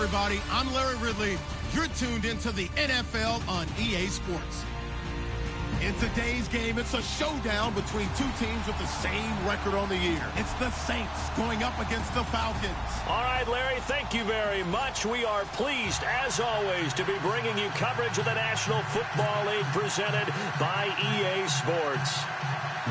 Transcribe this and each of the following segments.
everybody. I'm Larry Ridley. You're tuned into the NFL on EA Sports. In today's game, it's a showdown between two teams with the same record on the year. It's the Saints going up against the Falcons. All right, Larry, thank you very much. We are pleased, as always, to be bringing you coverage of the National Football League presented by EA Sports.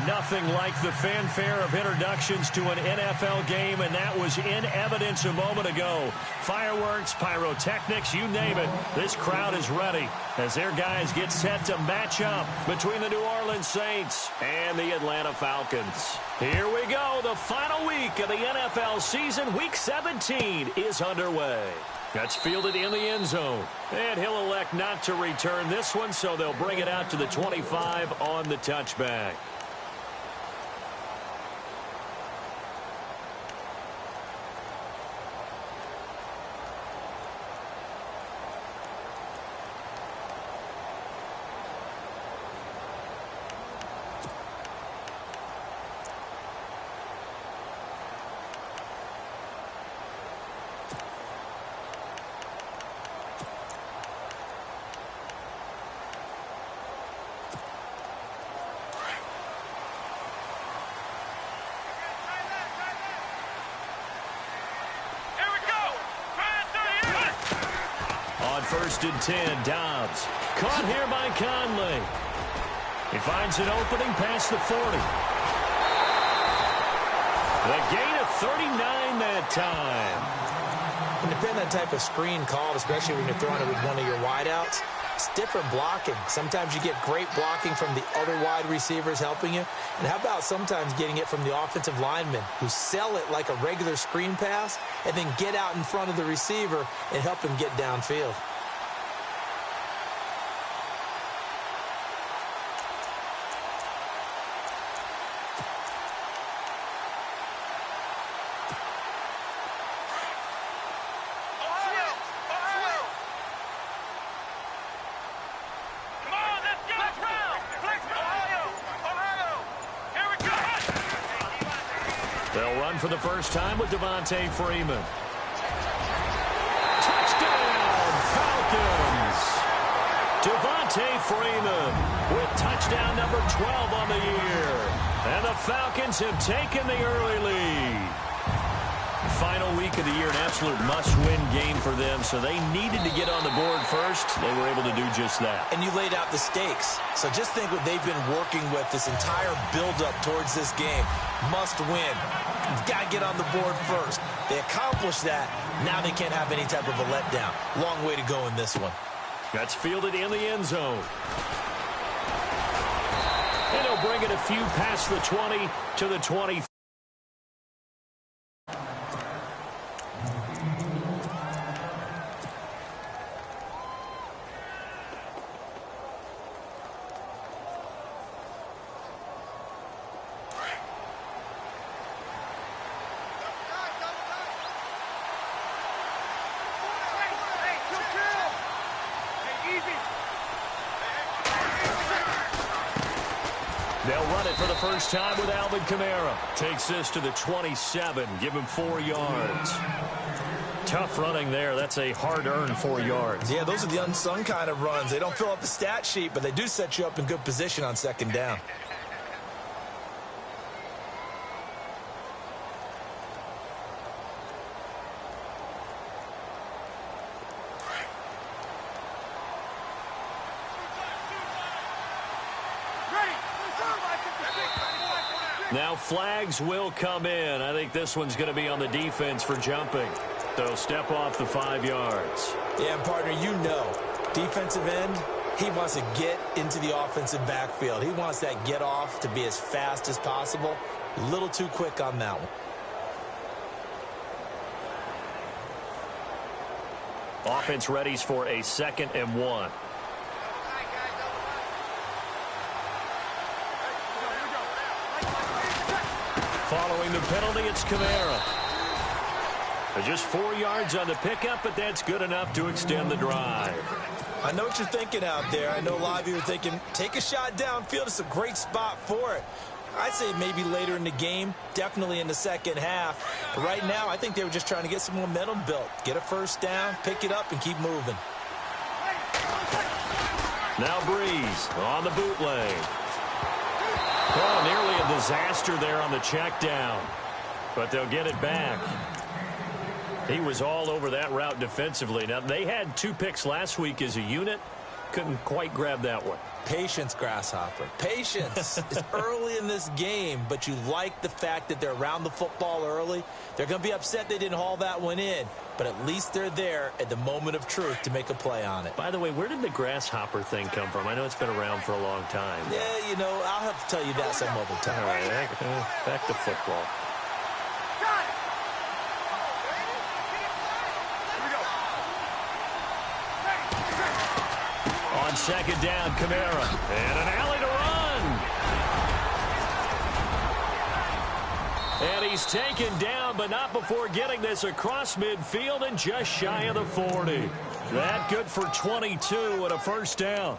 Nothing like the fanfare of introductions to an NFL game, and that was in evidence a moment ago. Fireworks, pyrotechnics, you name it. This crowd is ready as their guys get set to match up between the New Orleans Saints and the Atlanta Falcons. Here we go. The final week of the NFL season, Week 17, is underway. That's fielded in the end zone. And he'll elect not to return this one, so they'll bring it out to the 25 on the touchback. First and 10, Dobbs. Caught here by Conley. He finds an opening past the 40. The gain of 39 that time. And depending on the type of screen called, especially when you're throwing it with one of your wideouts, it's different blocking. Sometimes you get great blocking from the other wide receivers helping you. And how about sometimes getting it from the offensive linemen who sell it like a regular screen pass and then get out in front of the receiver and help him get downfield. They'll run for the first time with Devontae Freeman. Touchdown, Falcons! Devontae Freeman with touchdown number 12 on the year. And the Falcons have taken the early lead. Final week of the year, an absolute must-win game for them, so they needed to get on the board first. They were able to do just that. And you laid out the stakes. So just think what they've been working with this entire build-up towards this game. Must win. You've got to get on the board first. They accomplished that. Now they can't have any type of a letdown. Long way to go in this one. That's fielded in the end zone. And he'll bring it a few past the 20 to the 20. They'll run it for the first time with Alvin Kamara. Takes this to the 27. Give him 4 yards. Tough running there. That's a hard-earned 4 yards. Yeah, those are the unsung kind of runs. They don't fill up the stat sheet, but they do set you up in good position on second down. Now flags will come in. I think this one's going to be on the defense for jumping. They'll step off the 5 yards. Yeah, partner, you know, defensive end, he wants to get into the offensive backfield. He wants that get off to be as fast as possible. A little too quick on that one. Offense readies for a 2nd and 1. Following the penalty, it's Kamara. Just 4 yards on the pickup, but that's good enough to extend the drive. I know what you're thinking out there. I know a lot of you are thinking, take a shot downfield. It's a great spot for it. I'd say maybe later in the game, definitely in the second half. But right now, I think they were just trying to get some momentum built. Get a first down, pick it up, and keep moving. Now Breeze on the bootleg. Oh, nearly a disaster there on the check down. But they'll get it back. He was all over that route defensively. Now, they had 2 picks last week as a unit. Couldn't quite grab that one. Patience, Grasshopper. Patience. It's early in this game, but you like the fact that they're around the football early. They're going to be upset they didn't haul that one in, but at least they're there at the moment of truth to make a play on it. By the way, where did the Grasshopper thing come from? I know it's been around for a long time. Yeah, you know, I'll have to tell you that some other time. All right, back to football. On second down, Kamara. And an alley to run. And he's taken down, but not before getting this across midfield and just shy of the 40. That good for 22 and a first down.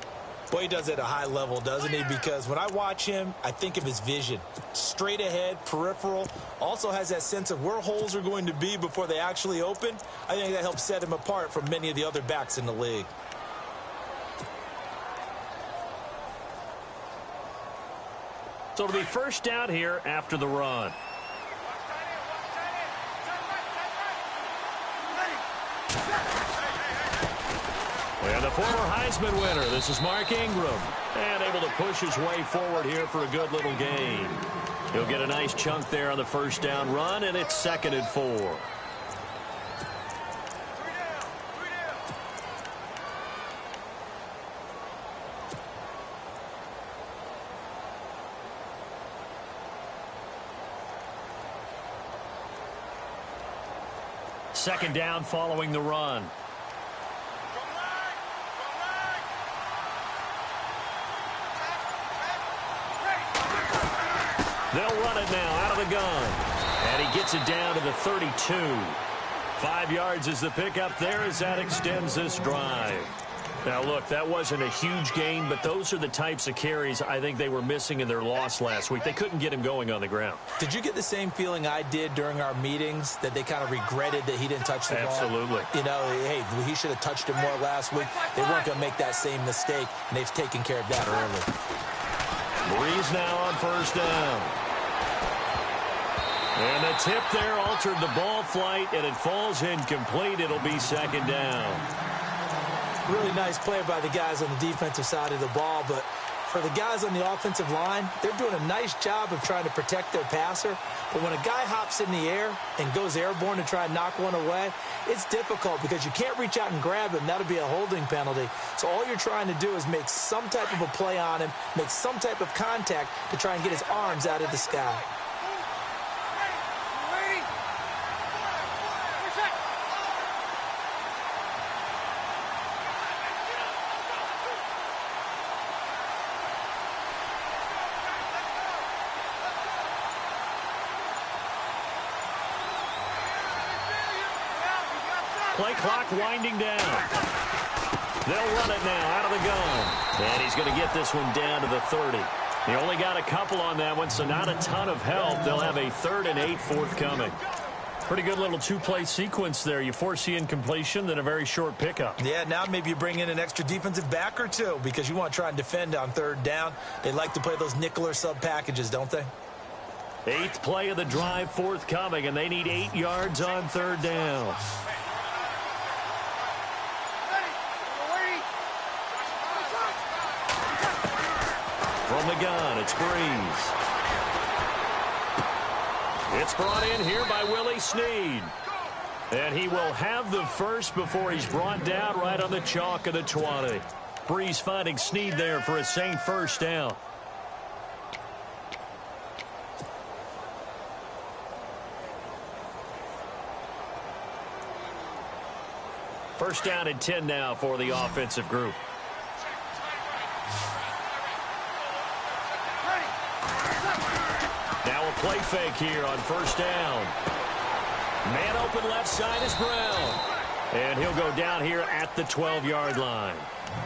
Boy, he does it at a high level, doesn't he? Because when I watch him, I think of his vision. Straight ahead, peripheral. Also has that sense of where holes are going to be before they actually open. I think that helps set him apart from many of the other backs in the league. So it'll be first down here after the run. And the former Heisman winner, this is Mark Ingram. And able to push his way forward here for a good little gain. He'll get a nice chunk there on the first down run, and it's 2nd and 4. Second down following the run. They'll run it now out of the gun. And he gets it down to the 32. 5 yards is the pickup there as that extends this drive. Now, look, that wasn't a huge gain, but those are the types of carries I think they were missing in their loss last week. They couldn't get him going on the ground. Did you get the same feeling I did during our meetings, that they kind of regretted that he didn't touch the ball? Absolutely. You know, hey, he should have touched it more last week. They weren't going to make that same mistake, and they've taken care of that early. Breeze now on first down. And the tip there altered the ball flight, and it falls incomplete. It'll be second down. Really nice play by the guys on the defensive side of the ball, but for the guys on the offensive line, they're doing a nice job of trying to protect their passer. But when a guy hops in the air and goes airborne to try and knock one away, it's difficult because you can't reach out and grab him. That'll be a holding penalty. So all you're trying to do is make some type of a play on him, make some type of contact to try and get his arms out of the sky. Play clock winding down. They'll run it now out of the gun. And he's going to get this one down to the 30. He only got a couple on that one, so not a ton of help. They'll have a 3rd and 8 forthcoming. Pretty good little 2-play sequence there. You force the incompletion, then a very short pickup. Yeah, now maybe you bring in an extra defensive back or two because you want to try and defend on 3rd down. They like to play those nickel or sub packages, don't they? 8th play of the drive forthcoming, and they need 8 yards on 3rd down. From the gun, it's Breeze. It's brought in here by Willie Snead. And he will have the first before he's brought down right on the chalk of the 20. Breeze finding Snead there for a Saint first down. First down and 10 now for the offensive group. Now a play fake here on first down. Man open left side is Brown. And he'll go down here at the 12-yard line.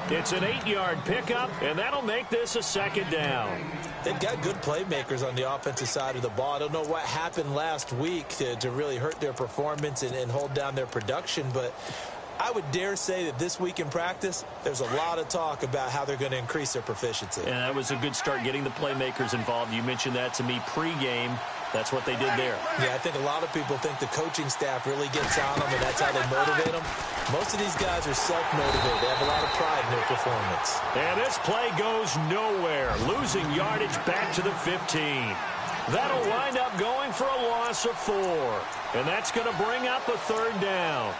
It's an 8-yard pickup, and that'll make this a 2nd down. They've got good playmakers on the offensive side of the ball. I don't know what happened last week to really hurt their performance and hold down their production, but I would dare say that this week in practice, there's a lot of talk about how they're going to increase their proficiency. And that was a good start getting the playmakers involved. You mentioned that to me pregame. That's what they did there. Yeah, I think a lot of people think the coaching staff really gets on them, and that's how they motivate them. Most of these guys are self-motivated. They have a lot of pride in their performance. And this play goes nowhere, losing yardage back to the 15. That'll wind up going for a loss of 4. And that's going to bring up a 3rd down.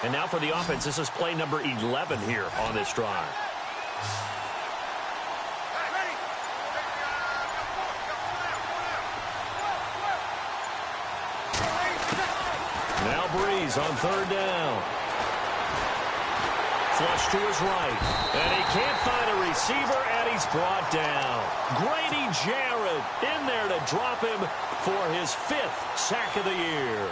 And now for the offense, this is play number 11 here on this drive. Now Breeze on 3rd down. Flush to his right. And he can't find a receiver, and he's brought down. Grady Jarrett in there to drop him for his 5th sack of the year.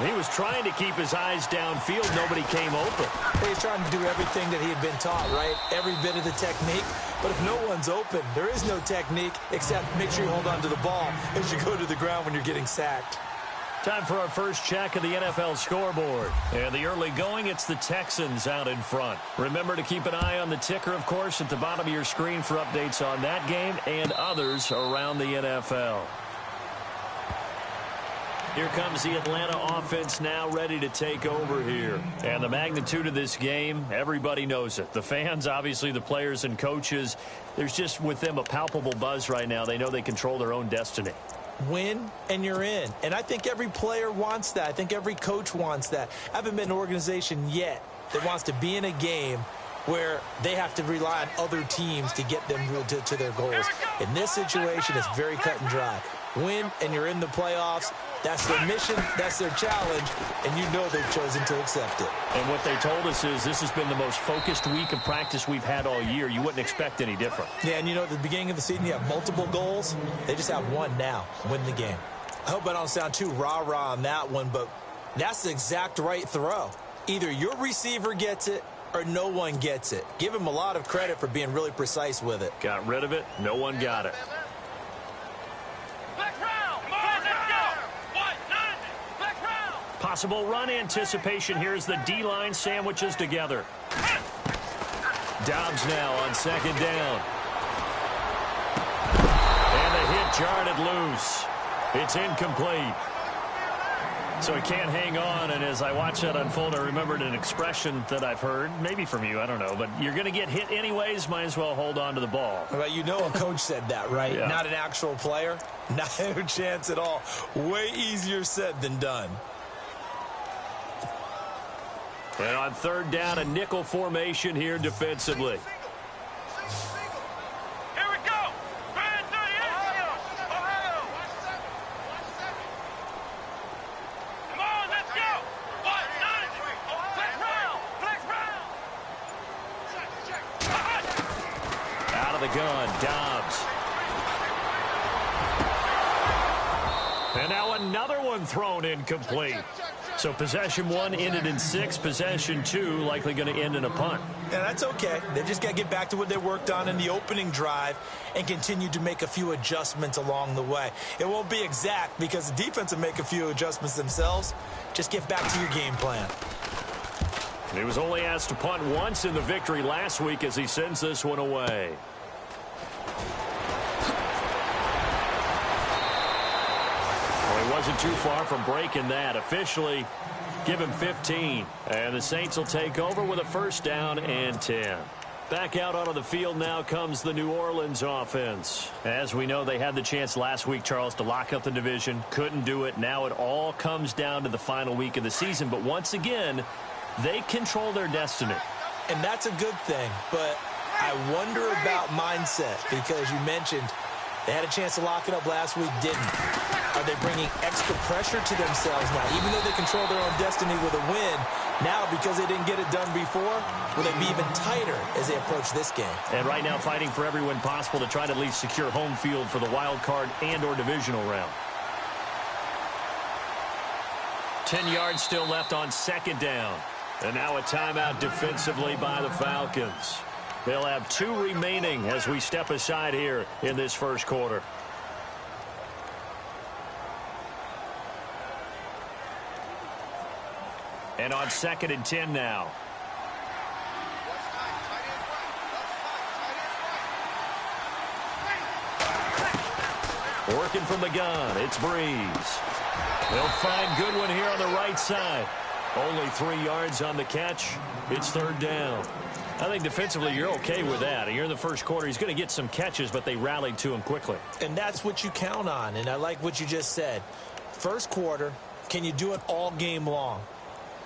He was trying to keep his eyes downfield. Nobody came open. He's trying to do everything that he had been taught, right? Every bit of the technique. But if no one's open, there is no technique except make sure you hold on to the ball as you go to the ground when you're getting sacked. Time for our first check of the NFL scoreboard. And the early going, it's the Texans out in front. Remember to keep an eye on the ticker, of course, at the bottom of your screen for updates on that game and others around the NFL. Here comes the Atlanta offense now ready to take over here. And the magnitude of this game, everybody knows it. The fans, obviously the players and coaches, there's just with them a palpable buzz right now. They know they control their own destiny. Win and you're in. And I think every player wants that. I think every coach wants that. I haven't been an organization yet that wants to be in a game where they have to rely on other teams to get them to their goals. In this situation, it's very cut and dry. Win and you're in the playoffs. That's their mission, that's their challenge, and you know they've chosen to accept it. And what they told us is this has been the most focused week of practice we've had all year. You wouldn't expect any different. Yeah, and you know, at the beginning of the season, you have multiple goals. They just have one now, win the game. I hope I don't sound too rah-rah on that one, but that's the exact right throw. Either your receiver gets it or no one gets it. Give him a lot of credit for being really precise with it. Got rid of it. No one got it. Possible run anticipation. Here's the D-line sandwiches together. Dobbs now on 2nd down. And the hit jarred it loose. It's incomplete. So he can't hang on, and as I watch that unfold, I remembered an expression that I've heard, maybe from you, I don't know, but you're going to get hit anyways, might as well hold on to the ball. Well, you know a coach said that, right? Yeah. Not an actual player. Not a chance at all. Way easier said than done. And on 3rd down, a nickel formation here defensively. Here we go. Ohio. Come on, let's go. Flex round. Out of the gun, Dobbs. And now another one thrown incomplete. So possession 1 ended in 6. Possession 2 likely going to end in a punt. Yeah, that's okay. They just got to get back to what they worked on in the opening drive and continue to make a few adjustments along the way. It won't be exact because the defense will make a few adjustments themselves. Just get back to your game plan. He was only asked to punt once in the victory last week as he sends this one away. Wasn't too far from breaking that. Officially, give him 15. And the Saints will take over with a 1st down and 10. Back out onto the field now comes the New Orleans offense. As we know, they had the chance last week, Charles, to lock up the division. Couldn't do it. Now it all comes down to the final week of the season. But once again, they control their destiny. And that's a good thing. But I wonder about mindset because you mentioned they had a chance to lock it up last week, didn't. Are they bringing extra pressure to themselves now? Even though they control their own destiny with a win, now because they didn't get it done before, will they be even tighter as they approach this game? And right now fighting for every win possible to try to at least secure home field for the wild card and or divisional round. 10 yards still left on second down. And now a timeout defensively by the Falcons. They'll have 2 remaining as we step aside here in this first quarter. And on 2nd and 10 now. Working from the gun, it's Breeze. They'll find Goodwin here on the right side. Only 3 yards on the catch. It's 3rd down. I think defensively you're okay with that. You're in the first quarter. He's going to get some catches, but they rallied to him quickly. And that's what you count on, and I like what you just said. First quarter, can you do it all game long?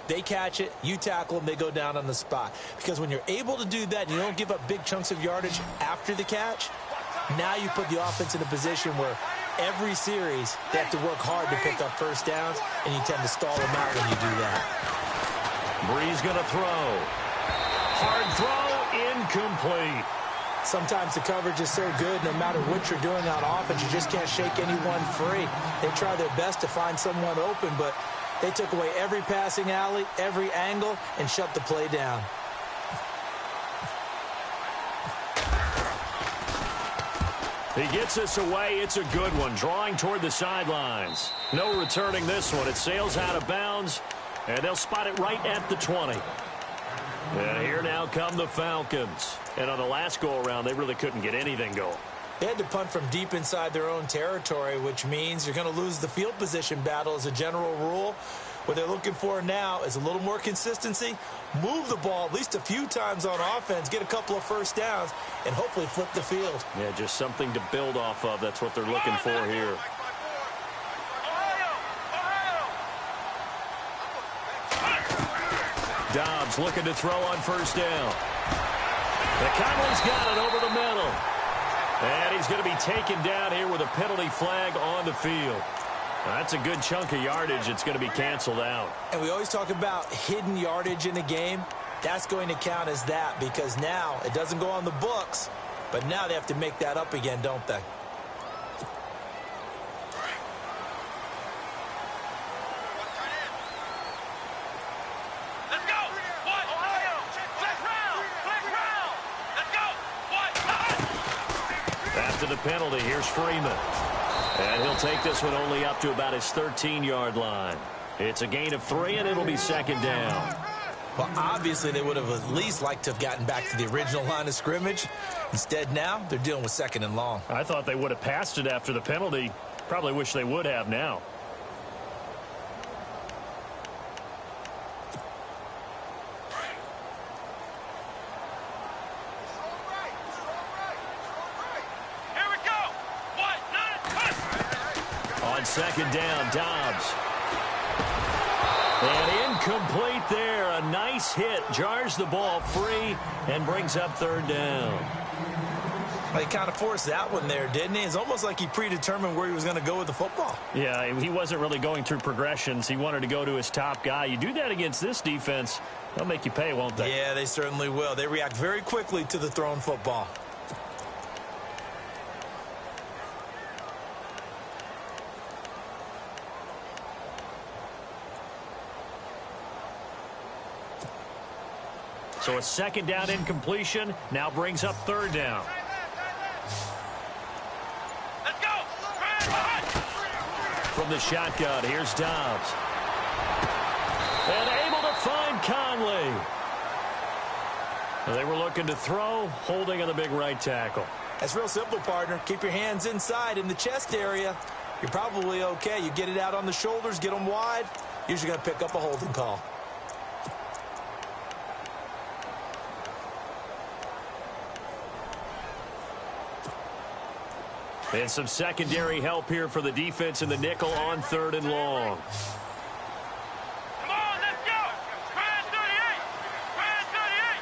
They catch it, you tackle them, they go down on the spot. Because when you're able to do that, you don't give up big chunks of yardage after the catch, now you put the offense in a position where every series they have to work hard to pick up first downs, and you tend to stall them out when you do that. Breeze going to throw. Hard throw, incomplete. Sometimes the coverage is so good, no matter what you're doing on offense, you just can't shake anyone free. They try their best to find someone open, but they took away every passing alley, every angle, and shut the play down. He gets us away. It's a good one. Drawing toward the sidelines. No returning this one. It sails out of bounds, and they'll spot it right at the 20. And here now come the Falcons. And on the last go-around, they really couldn't get anything going. They had to punt from deep inside their own territory, which means you're going to lose the field position battle as a general rule. What they're looking for now is a little more consistency, move the ball at least a few times on offense, get a couple of first downs, and hopefully flip the field. Yeah, just something to build off of. That's what they're looking for here. Dobbs looking to throw on first down. McConnell's got it over the middle. And he's going to be taken down here with a penalty flag on the field. That's a good chunk of yardage. It's going to be canceled out. And we always talk about hidden yardage in a game. That's going to count as that because now it doesn't go on the books, but now they have to make that up again, don't they? Let's go. What? Ohio. Flex round. Flex round. Let's go. What? After the penalty, here's Freeman. And he'll take this one only up to about his 13-yard line. It's a gain of 3, and it'll be 2nd down. Well, obviously, they would have at least liked to have gotten back to the original line of scrimmage. Instead, now, they're dealing with 2nd and long. I thought they would have passed it after the penalty. Probably wish they would have now. On 2nd down, Dobbs. And incomplete there. A nice hit. Jars the ball free and brings up 3rd down. Well, he kind of forced that one there, didn't he? It's almost like he predetermined where he was going to go with the football. Yeah, he wasn't really going through progressions. He wanted to go to his top guy. You do that against this defense, they'll make you pay, won't they? Yeah, they certainly will. They react very quickly to the thrown football. So a 2nd down incompletion now brings up 3rd down. Let's go. From the shotgun, here's Dobbs. And able to find Conley. They were looking to throw, holding on the big right tackle. That's real simple, partner. Keep your hands inside in the chest area. You're probably okay. You get it out on the shoulders, get them wide. Usually going to pick up a holding call. And some secondary help here for the defense in the nickel on 3rd and long. Come on, let's go. Brand 38. Brand 38.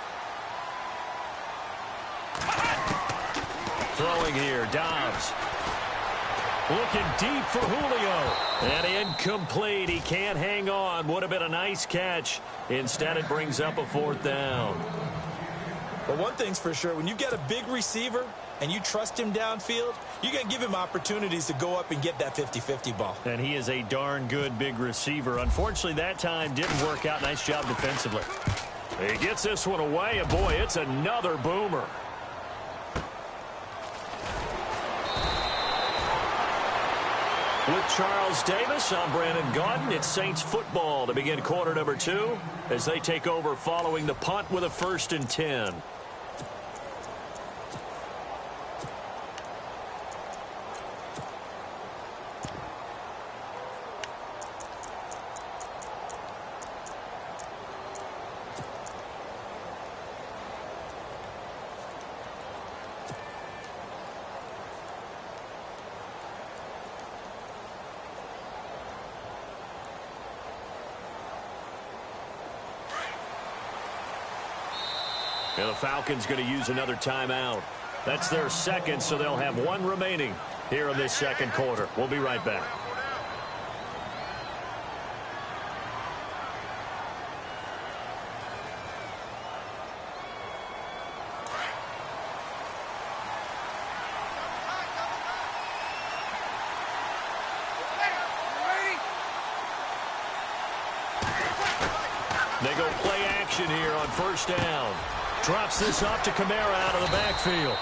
Throwing here, Dobbs. Looking deep for Julio. And incomplete. He can't hang on. Would have been a nice catch. Instead, it brings up a 4th down. But one thing's for sure, when you get a big receiver and you trust him downfield, you're going to give him opportunities to go up and get that 50-50 ball. And he is a darn good big receiver. Unfortunately, that time didn't work out. Nice job defensively. He gets this one away, and boy, it's another boomer. With Charles Davis, I'm Brandon Gaudin. It's Saints football to begin quarter number 2 as they take over following the punt with a 1st and 10. And the Falcons going to use another timeout. That's their 2nd, so they'll have 1 remaining here in this 2nd quarter. We'll be right back. They go play action here on 1st down. Drops this off to Kamara out of the backfield.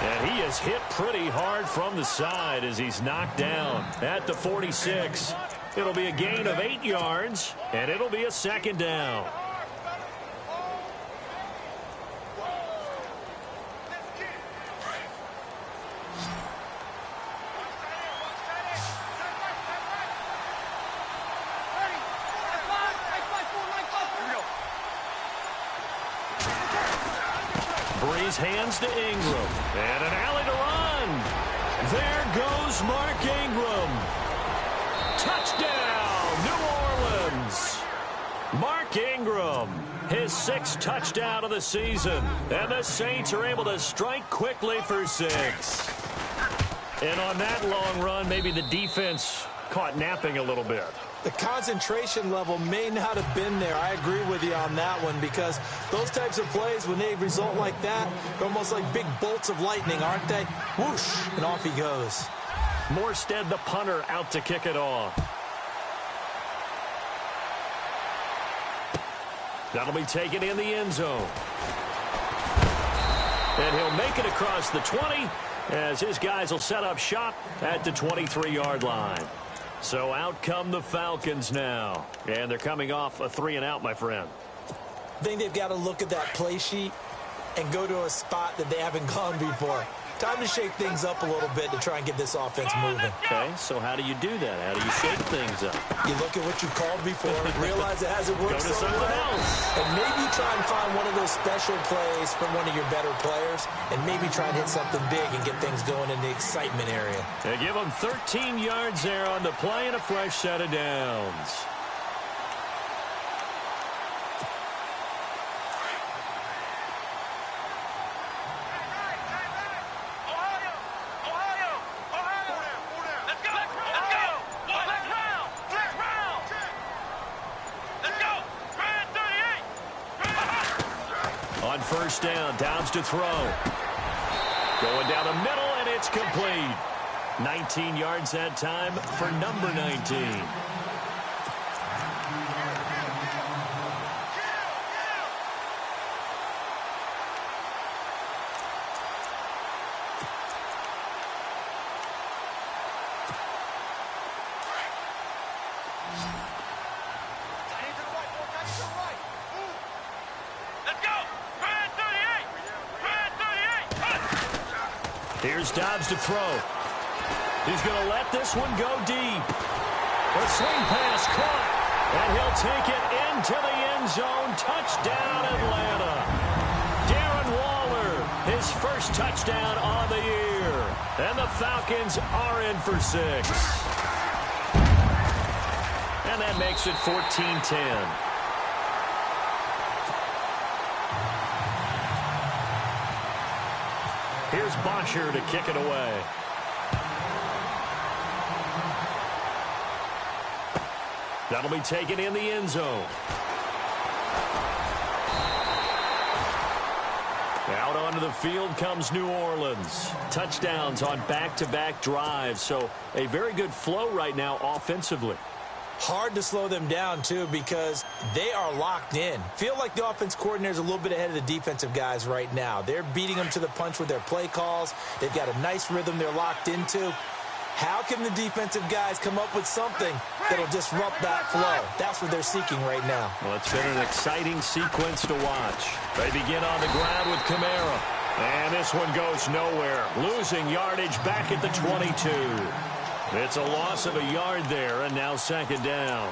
And he is hit pretty hard from the side as he's knocked down at the 46. It'll be a gain of 8 yards, and it'll be a 2nd down. Breeze hands to Ingram. And an alley to run. There goes Mark Ingram. Touchdown, New Orleans. Mark Ingram, his 6th touchdown of the season. And the Saints are able to strike quickly for 6. And on that long run, maybe the defense caught napping a little bit. The concentration level may not have been there. I agree with you on that one because those types of plays, when they result like that, they're almost like big bolts of lightning, aren't they? Whoosh, and off he goes. Morstead, the punter, out to kick it off. That'll be taken in the end zone. And he'll make it across the 20 as his guys will set up shop at the 23-yard line. So out come the Falcons now. And they're coming off a 3-and-out, my friend. I think they've got to look at that play sheet and go to a spot that they haven't gone before. Time to shake things up a little bit to try and get this offense moving. Okay, so how do you do that? How do you shake things up? You look at what you called before, realize it hasn't worked Go to so something well, else. and maybe try and find one of those special plays from one of your better players, and maybe try and hit something big and get things going in the excitement area. They give them 13 yards there on the play and a fresh set of downs. On 1st down, Downs to throw. Going down the middle, and it's complete. 19 yards that time for number 19. Here's Dobbs to throw. He's going to let this one go deep. A swing pass caught, and he'll take it into the end zone. Touchdown, Atlanta. Darren Waller, his first touchdown on the year. And the Falcons are in for 6. And that makes it 14-10. Here's Bosher to kick it away. That'll be taken in the end zone. Out onto the field comes New Orleans. Touchdowns on back-to-back drives, so a very good flow right now offensively. Hard to slow them down, too, because they are locked in. Feel like the offense coordinator is a little bit ahead of the defensive guys right now. They're beating them to the punch with their play calls. They've got a nice rhythm they're locked into. How can the defensive guys come up with something that'll disrupt that flow? That's what they're seeking right now. Well, it's been an exciting sequence to watch. They begin on the ground with Kamara. And this one goes nowhere. Losing yardage back at the 22. It's a loss of a yard there, and now second down.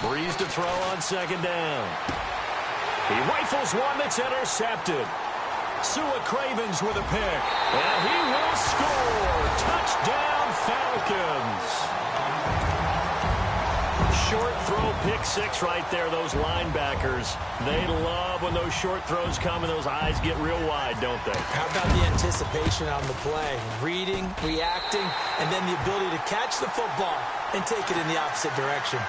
Breeze to throw on second down. He rifles one that's intercepted. Sua Cravens with a pick. And he will score. Touchdown, Falcons. Short throw, pick six right there, those linebackers. They love when those short throws come and those eyes get real wide, don't they? How about the anticipation on the play? Reading, reacting, and then the ability to catch the football and take it in the opposite direction.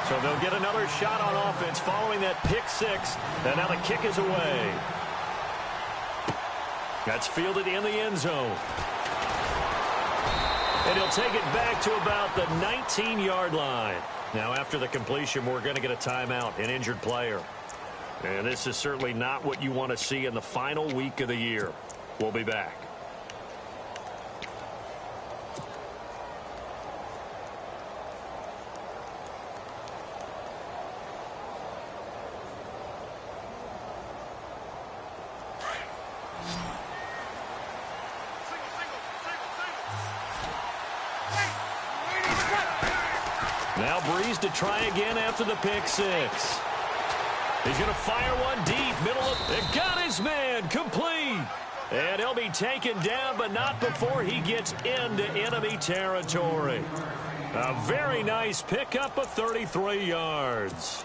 So they'll get another shot on offense following that pick six. And now the kick is away. That's fielded in the end zone. And he'll take it back to about the 19-yard line. Now after the completion, we're going to get a timeout, an injured player. And this is certainly not what you want to see in the final week of the year. We'll be back. Now Breeze to try again after the pick six. He's going to fire one deep, middle of it. Got his man, complete. And he'll be taken down, but not before he gets into enemy territory. A very nice pickup of 33 yards.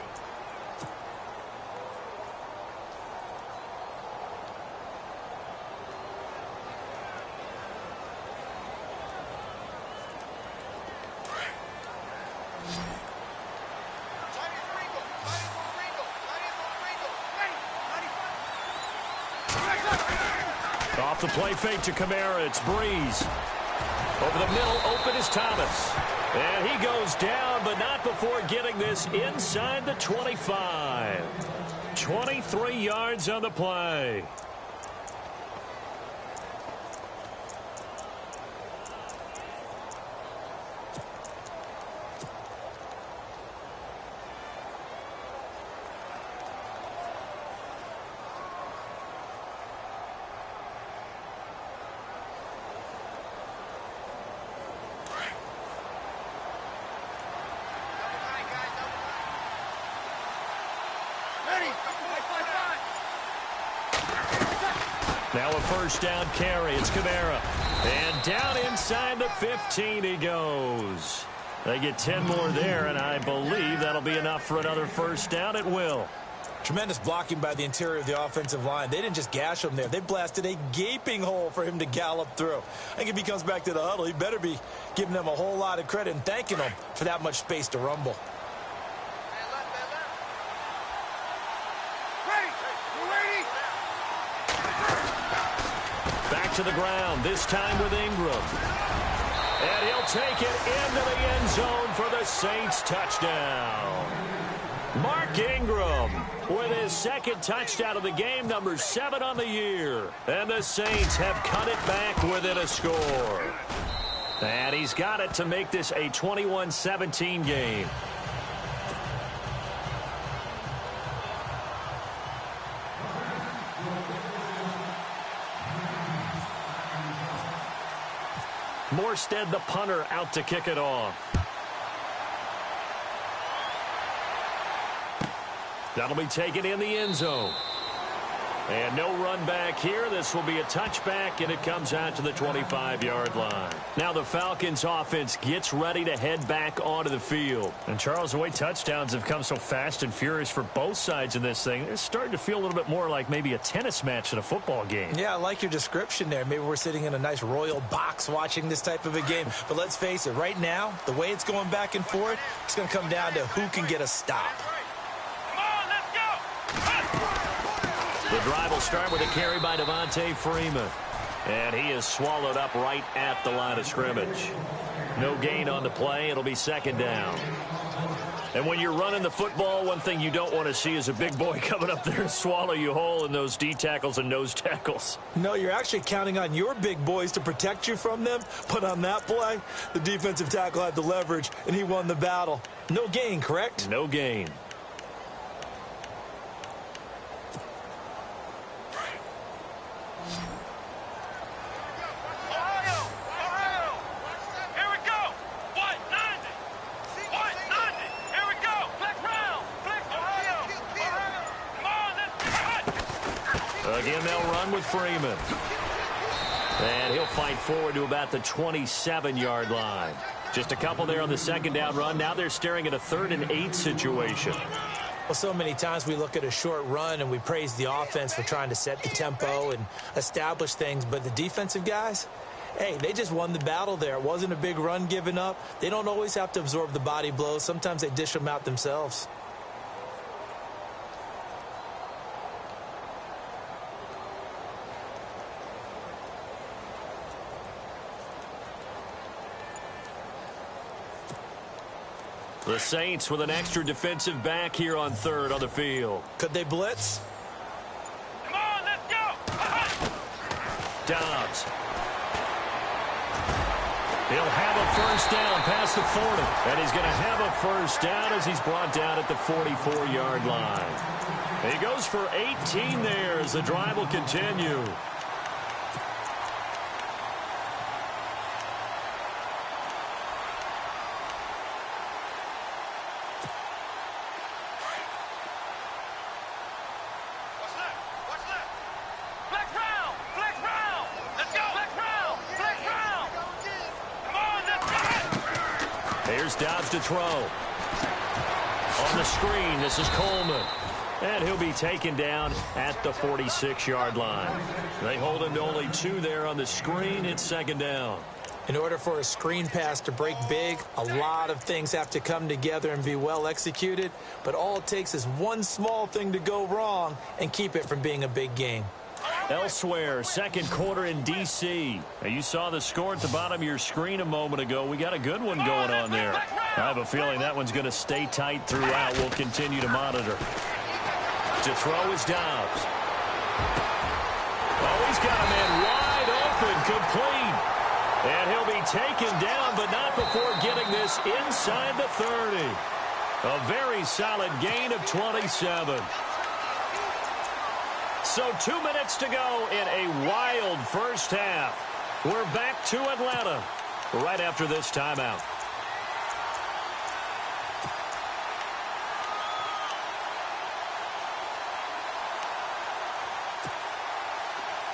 Off the play fake to Kamara, it's Breeze. Over the middle, open is Thomas. And he goes down, but not before getting this inside the 25. 23 yards on the play. Now a first down carry. It's Kamara. And down inside the 15 he goes. They get 10 more there, and I believe that'll be enough for another first down. It will. Tremendous blocking by the interior of the offensive line. They didn't just gash him there. They blasted a gaping hole for him to gallop through. I think if he comes back to the huddle, he better be giving them a whole lot of credit and thanking them for that much space to rumble. Back to the ground, this time with Ingram. And he'll take it into the end zone for the Saints touchdown. Mark Ingram with his second touchdown of the game, number 7 on the year. And the Saints have cut it back within a score. And he's got it to make this a 21-17 game. Morstead, the punter, out to kick it off. That'll be taken in the end zone. And no run back here. This will be a touchback, and it comes out to the 25-yard line. Now the Falcons offense gets ready to head back onto the field. And Charles, the way touchdowns have come so fast and furious for both sides in this thing, it's starting to feel a little bit more like maybe a tennis match than a football game. Yeah, I like your description there. Maybe we're sitting in a nice royal box watching this type of a game. But let's face it, right now, the way it's going back and forth, it's going to come down to who can get a stop. The drive will start with a carry by Devontae Freeman. And he is swallowed up right at the line of scrimmage. No gain on the play. It'll be second down. And when you're running the football, one thing you don't want to see is a big boy coming up there and swallow you whole in those D tackles and nose tackles. No, you're actually counting on your big boys to protect you from them. But on that play, the defensive tackle had the leverage, and he won the battle. No gain, correct? No gain. Again, they'll run with Freeman. And he'll fight forward to about the 27-yard line. Just a couple there on the second down run. Now they're staring at a 3rd and 8 situation. Well, so many times we look at a short run and we praise the offense for trying to set the tempo and establish things. But the defensive guys, hey, they just won the battle there. It wasn't a big run given up. They don't always have to absorb the body blows. Sometimes they dish them out themselves. The Saints with an extra defensive back here on 3rd on the field. Could they blitz? Come on, let's go! Dobbs. He'll have a first down past the 40. And he's going to have a first down as he's brought down at the 44-yard line. He goes for 18 there as the drive will continue. Here's Dobbs to throw. On the screen, this is Coleman. And he'll be taken down at the 46-yard line. They hold him to only 2 there on the screen. It's second down. In order for a screen pass to break big, a lot of things have to come together and be well executed. But all it takes is one small thing to go wrong and keep it from being a big game. Elsewhere, second quarter in D.C. Now, you saw the score at the bottom of your screen a moment ago. We got a good one going on there. I have a feeling that one's going to stay tight throughout. We'll continue to monitor. To throw is Dobbs. Oh, he's got a man wide open, complete. And he'll be taken down, but not before getting this inside the 30. A very solid gain of 27. So 2 minutes to go in a wild first half. We're back to Atlanta right after this timeout.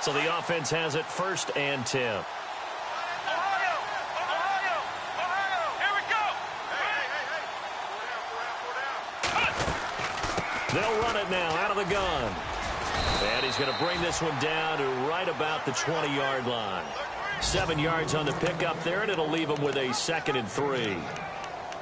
So the offense has it 1st and 10. They'll run it now out of the gun. And he's going to bring this one down to right about the 20-yard line. 7 yards on the pickup there, and it'll leave him with a 2nd and 3.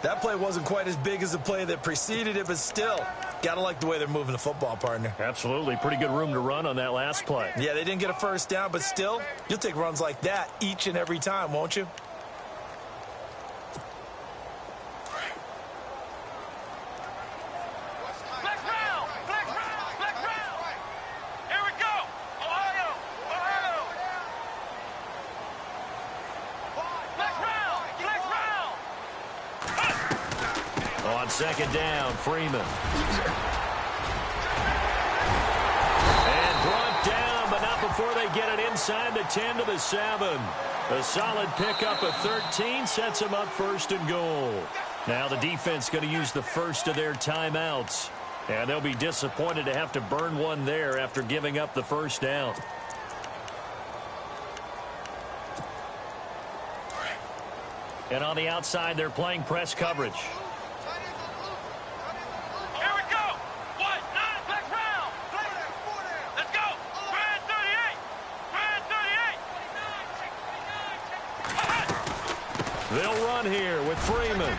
That play wasn't quite as big as the play that preceded it, but still, got to like the way they're moving the football, partner. Absolutely. Pretty good room to run on that last play. Yeah, they didn't get a first down, but still, you'll take runs like that each and every time, won't you? On second down, Freeman. And brought down, but not before they get it inside the 10 to the 7. A solid pickup of 13 sets them up 1st and goal. Now the defense going to use the first of their timeouts. And they'll be disappointed to have to burn one there after giving up the first down. And on the outside, they're playing press coverage. Here we go. What? 9 black round. Let's go. Brand 38. Brand 38. They'll run here with Freeman.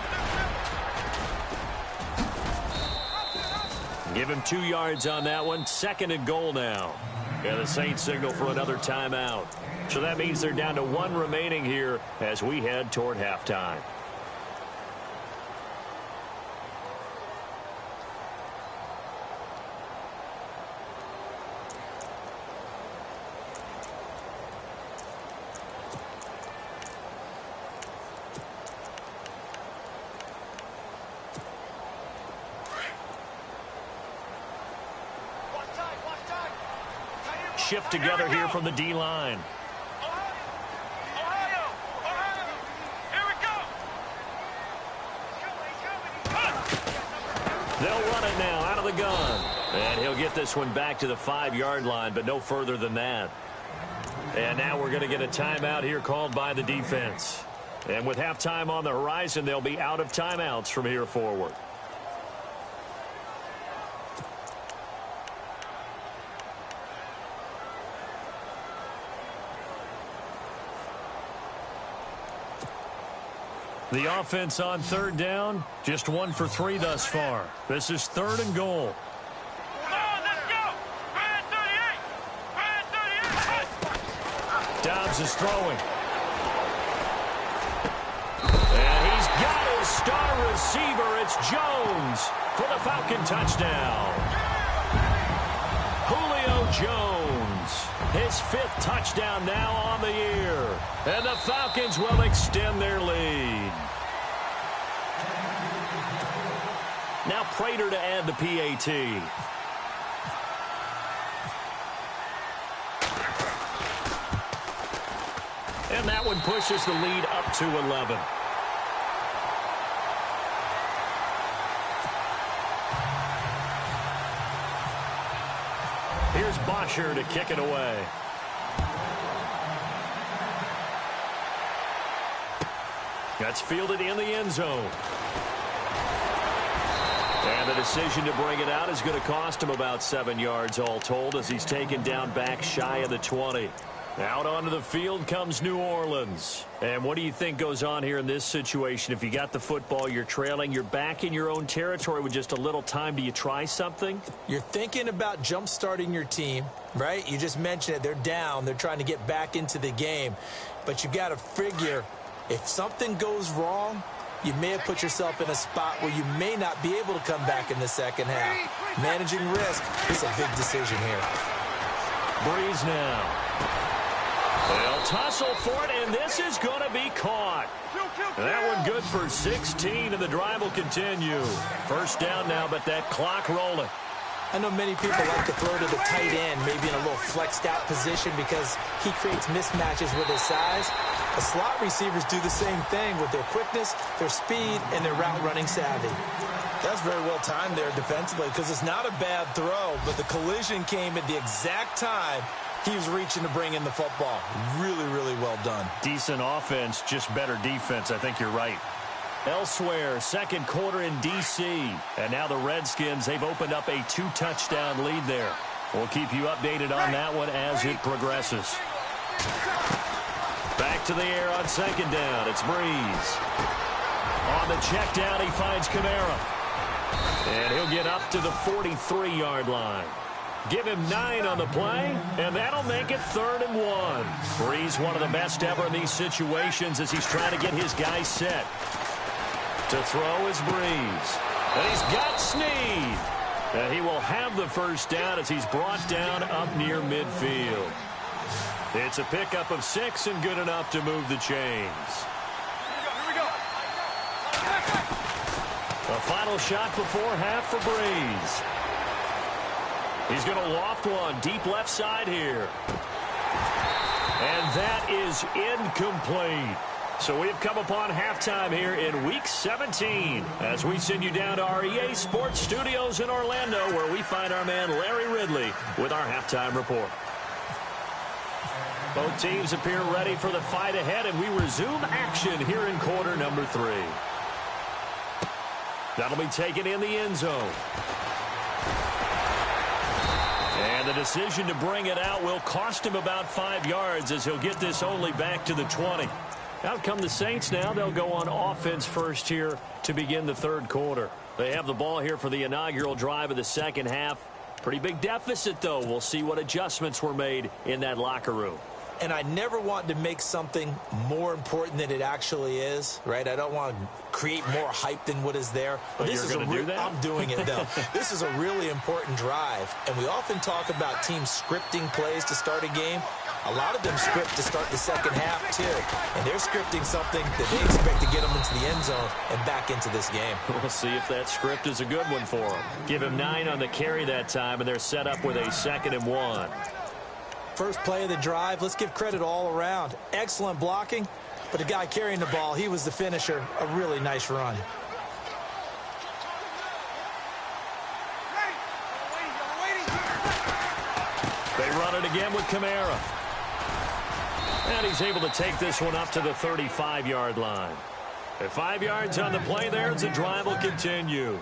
Give him 2 yards on that one. 2nd and goal now. And the Saints signal for another timeout. So that means they're down to 1 remaining here as we head toward halftime. Shift together here from the D-line. Ohio. Here we go. They'll run it now out of the gun. And he'll get this one back to the 5-yard line, but no further than that. And now we're going to get a timeout here called by the defense. And with halftime on the horizon, they'll be out of timeouts from here forward. The offense on 3rd down, just 1 for 3 thus far. This is 3rd and goal. Come on, let's go. Brand 38. Brand 38. Dobbs is throwing. And he's got his star receiver. It's Jones for the Falcon touchdown. Julio Jones, his 5th touchdown now on the year. And the Falcons will extend their lead. Now Prater to add the PAT. And that one pushes the lead up to 11. Here's Bosher to kick it away. That's fielded in the end zone. And the decision to bring it out is going to cost him about 7 yards all told as he's taken down back shy of the 20. Out onto the field comes New Orleans. And what do you think goes on here in this situation? If you got the football, you're trailing, you're back in your own territory with just a little time. Do you try something? You're thinking about jump-starting your team, right? You just mentioned it. They're down. They're trying to get back into the game. But you got to figure if something goes wrong, you may have put yourself in a spot where you may not be able to come back in the second half. Managing risk is a big decision here. Breeze now. They'll tussle for it, and this is going to be caught. That one good for 16, and the drive will continue. First down now, but that clock rolling. I know many people like to throw to the tight end, maybe in a little flexed out position because he creates mismatches with his size. The slot receivers do the same thing with their quickness, their speed, and their route running savvy. That's very well timed there defensively because it's not a bad throw, but the collision came at the exact time he was reaching to bring in the football. Really, really well done. Decent offense, just better defense. I think you're right. Elsewhere, second quarter in D.C. And now the Redskins, they've opened up a 2-touchdown lead there. We'll keep you updated on that one as it progresses. Back to the air on second down. It's Breeze. On the check down, he finds Kamara. And he'll get up to the 43-yard line. Give him 9 on the play, and that'll make it 3rd and 1. Breeze, one of the best ever in these situations as he's trying to get his guys set. To throw is Breeze. And he's got Snead. And he will have the first down as he's brought down up near midfield. It's a pickup of 6 and good enough to move the chains. Here we go. A final shot before half for Breeze. He's going to loft one deep left side here. And that is incomplete. So we've come upon halftime here in Week 17 as we send you down to our EA Sports Studios in Orlando, where we find our man Larry Ridley with our halftime report. Both teams appear ready for the fight ahead, and we resume action here in quarter number 3. That'll be taken in the end zone. And the decision to bring it out will cost him about 5 yards, as he'll get this only back to the 20. Out come the Saints now. They'll go on offense first here to begin the third quarter. They have the ball here for the inaugural drive of the second half. Pretty big deficit, though. We'll see what adjustments were made in that locker room. And I never want to make something more important than it actually is, right? I don't want to create more hype than what is there. But this you're going to do that? I'm doing it, though. This is a really important drive. And we often talk about teams scripting plays to start a game. A lot of them script to start the second half, too. And they're scripting something that they expect to get them into the end zone and back into this game. We'll see if that script is a good one for them. Give him 9 on the carry that time, and they're set up with a 2nd and 1. First play of the drive, let's give credit all around. Excellent blocking, but the guy carrying the ball, he was the finisher. A really nice run. They run it again with Kamara. And he's able to take this one up to the 35-yard line. At 5 yards on the play there, the drive will continue.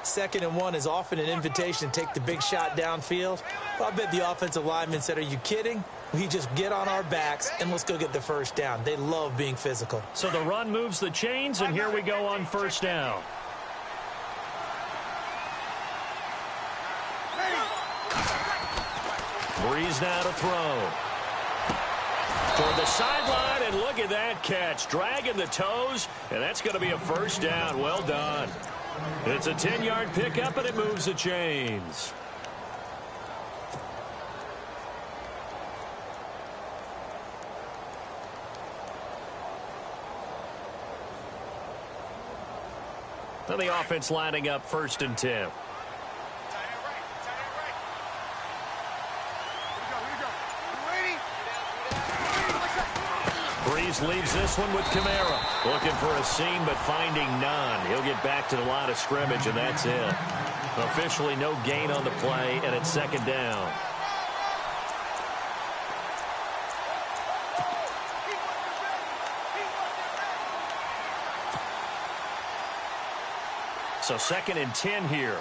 2nd and 1 is often an invitation to take the big shot downfield. Well, I bet the offensive lineman said, are you kidding? We just get on our backs and let's go get the first down. They love being physical. So the run moves the chains, and here we go on first down. Breeze now to throw. Toward the sideline, and look at that catch. Dragging the toes, and that's going to be a first down. Well done. It's a 10-yard pickup, and it moves the chains. And the offense lining up 1st and 10. Breeze leaves this one with Kamara. Looking for a seam, but finding none. He'll get back to the line of scrimmage, and that's it. Officially no gain on the play, and it's 2nd down. So 2nd and 10 here.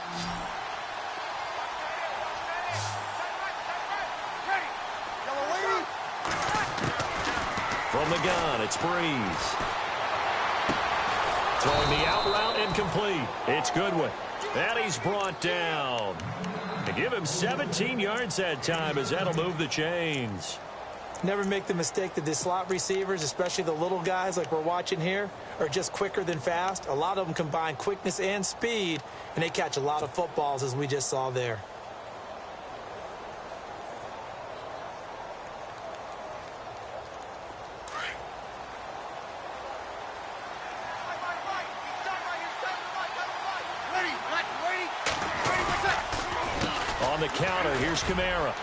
From the gun, it's Breeze. Throwing the out route incomplete. It's Goodwin. And he's brought down. To give him 17 yards that time, as that'll move the chains. Never make the mistake that the slot receivers, especially the little guys like we're watching here, are just quicker than fast. A lot of them combine quickness and speed, and they catch a lot of footballs, as we just saw there. On the counter, here's Kamara.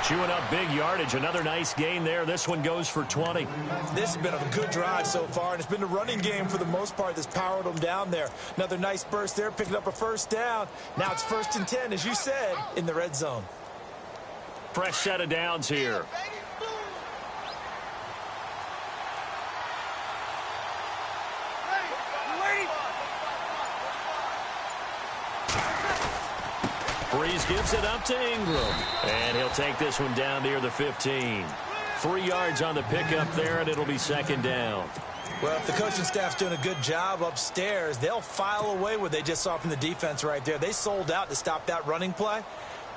Chewing up big yardage. Another nice gain there. This one goes for 20. This has been a good drive so far, and it's been the running game for the most part that's powered them down there. Another nice burst there, picking up a first down. Now it's 1st and 10, as you said, in the red zone. Fresh set of downs here. Breeze gives it up to Ingram. And he'll take this one down near the 15. 3 yards on the pickup there, and it'll be 2nd down. Well, if the coaching staff's doing a good job upstairs, they'll file away what they just saw from the defense right there. They sold out to stop that running play.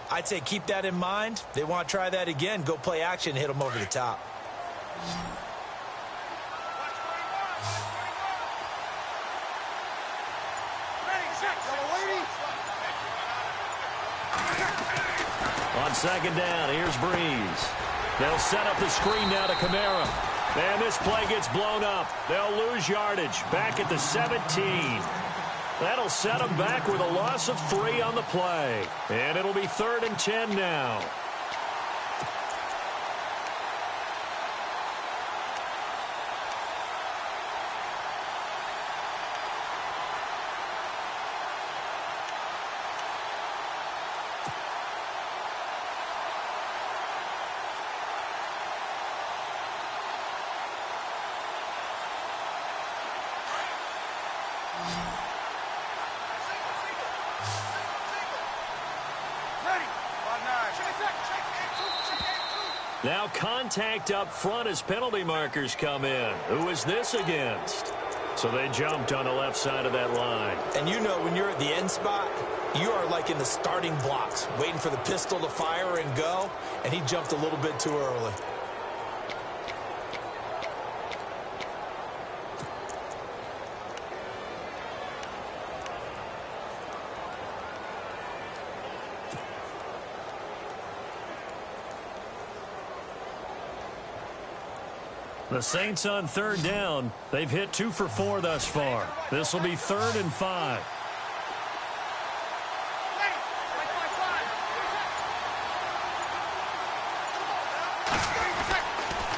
I'd say keep that in mind. They want to try that again. Go play action and hit them over the top. On 2nd down, here's Breeze. They'll set up the screen now to Kamara. And this play gets blown up. They'll lose yardage back at the 17. That'll set them back with a loss of 3 on the play. And it'll be 3rd and 10 now. Now contact up front as penalty markers come in. Who is this against? So they jumped on the left side of that line. And you know when you're at the end spot, you are like in the starting blocks, waiting for the pistol to fire and go, and he jumped a little bit too early. The Saints on third down. They've hit 2 for 4 thus far. This will be 3rd and 5.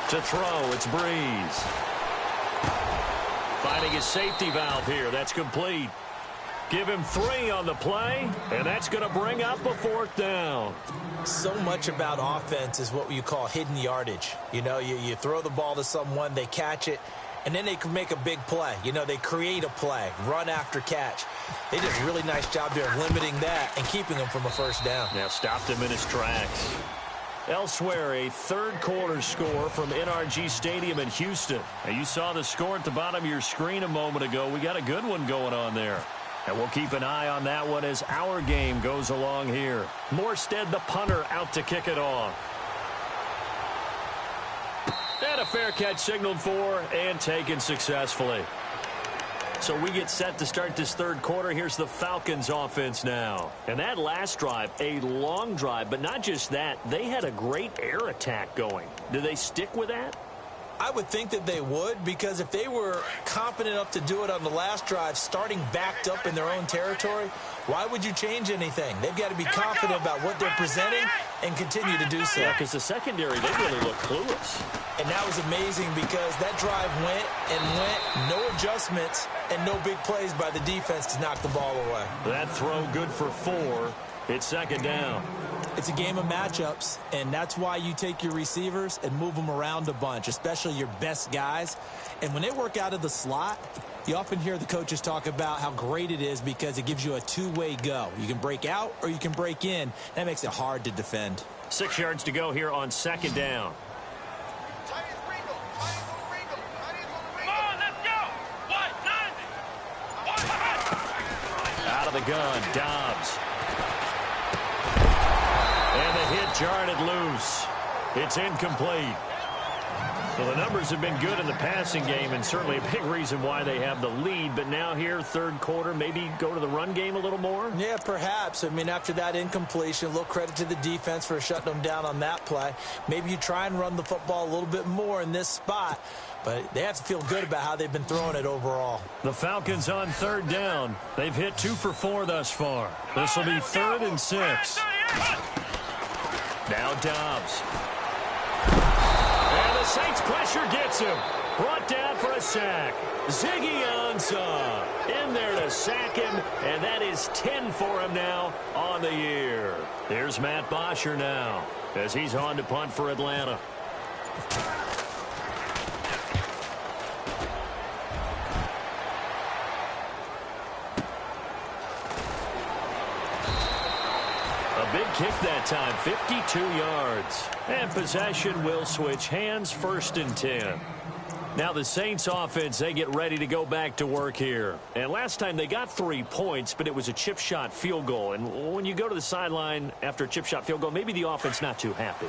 To throw, it's Breeze. Finding his safety valve here. That's complete. Give him 3 on the play, and that's going to bring up a 4th down. So much about offense is what you call hidden yardage. You know, you throw the ball to someone, they catch it, and then they can make a big play. You know, they create a play, run after catch. They did a really nice job there of limiting that and keeping him from a 1st down. Now stopped him in his tracks. Elsewhere, a 3rd quarter score from NRG Stadium in Houston. Now, you saw the score at the bottom of your screen a moment ago. We got a good one going on there. And we'll keep an eye on that one as our game goes along here. Morstead, the punter, out to kick it off. And a fair catch signaled for and taken successfully. So we get set to start this 3rd quarter. Here's the Falcons offense now. And that last drive, a long drive, but not just that. They had a great air attack going. Do they stick with that? I would think that they would, because if they were confident enough to do it on the last drive, starting backed up in their own territory, why would you change anything? They've got to be confident about what they're presenting and continue to do so. Yeah, because the secondary, they really look clueless. And that was amazing because that drive went and went, no adjustments, and no big plays by the defense to knock the ball away. That throw good for 4. It's 2nd down. It's a game of matchups, and that's why you take your receivers and move them around a bunch, especially your best guys. And when they work out of the slot, you often hear the coaches talk about how great it is because it gives you a two-way go. You can break out or you can break in. That makes it hard to defend. 6 yards to go here on 2nd down. Out of the gun, Dobbs. And the hit jarred it loose. It's incomplete. So the numbers have been good in the passing game and certainly a big reason why they have the lead. But now here, 3rd quarter, maybe go to the run game a little more? Yeah, perhaps. I mean, after that incompletion, a little credit to the defense for shutting them down on that play. Maybe you try and run the football a little bit more in this spot. But they have to feel good about how they've been throwing it overall. The Falcons on 3rd down. They've hit 2 for 4 thus far. This will be 3rd and 6. Now Dobbs. And the Saints pressure gets him. Brought down for a sack. Ziggy Ansah in there to sack him, and that is 10 for him now on the year. There's Matt Bosher now as he's on to punt for Atlanta. Big kick that time, 52 yards. And possession will switch hands, 1st and 10. Now the Saints offense, they get ready to go back to work here. And last time they got 3 points, but it was a chip shot field goal. And when you go to the sideline after a chip shot field goal, maybe the offense not too happy.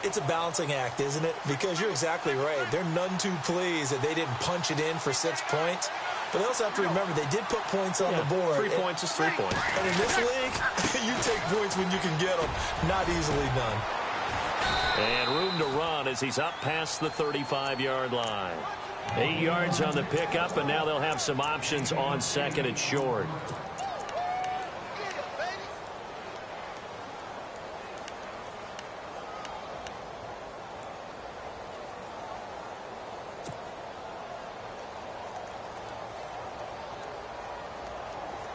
It's a balancing act, isn't it? Because you're exactly right. They're none too pleased that they didn't punch it in for 6 points. But they also have to remember they did put points on the board. 3 points is 3 points. And in this league, you take points when you can get them. Not easily done. And room to run as he's up past the 35-yard line. 8 yards on the pickup, and now they'll have some options on 2nd and short.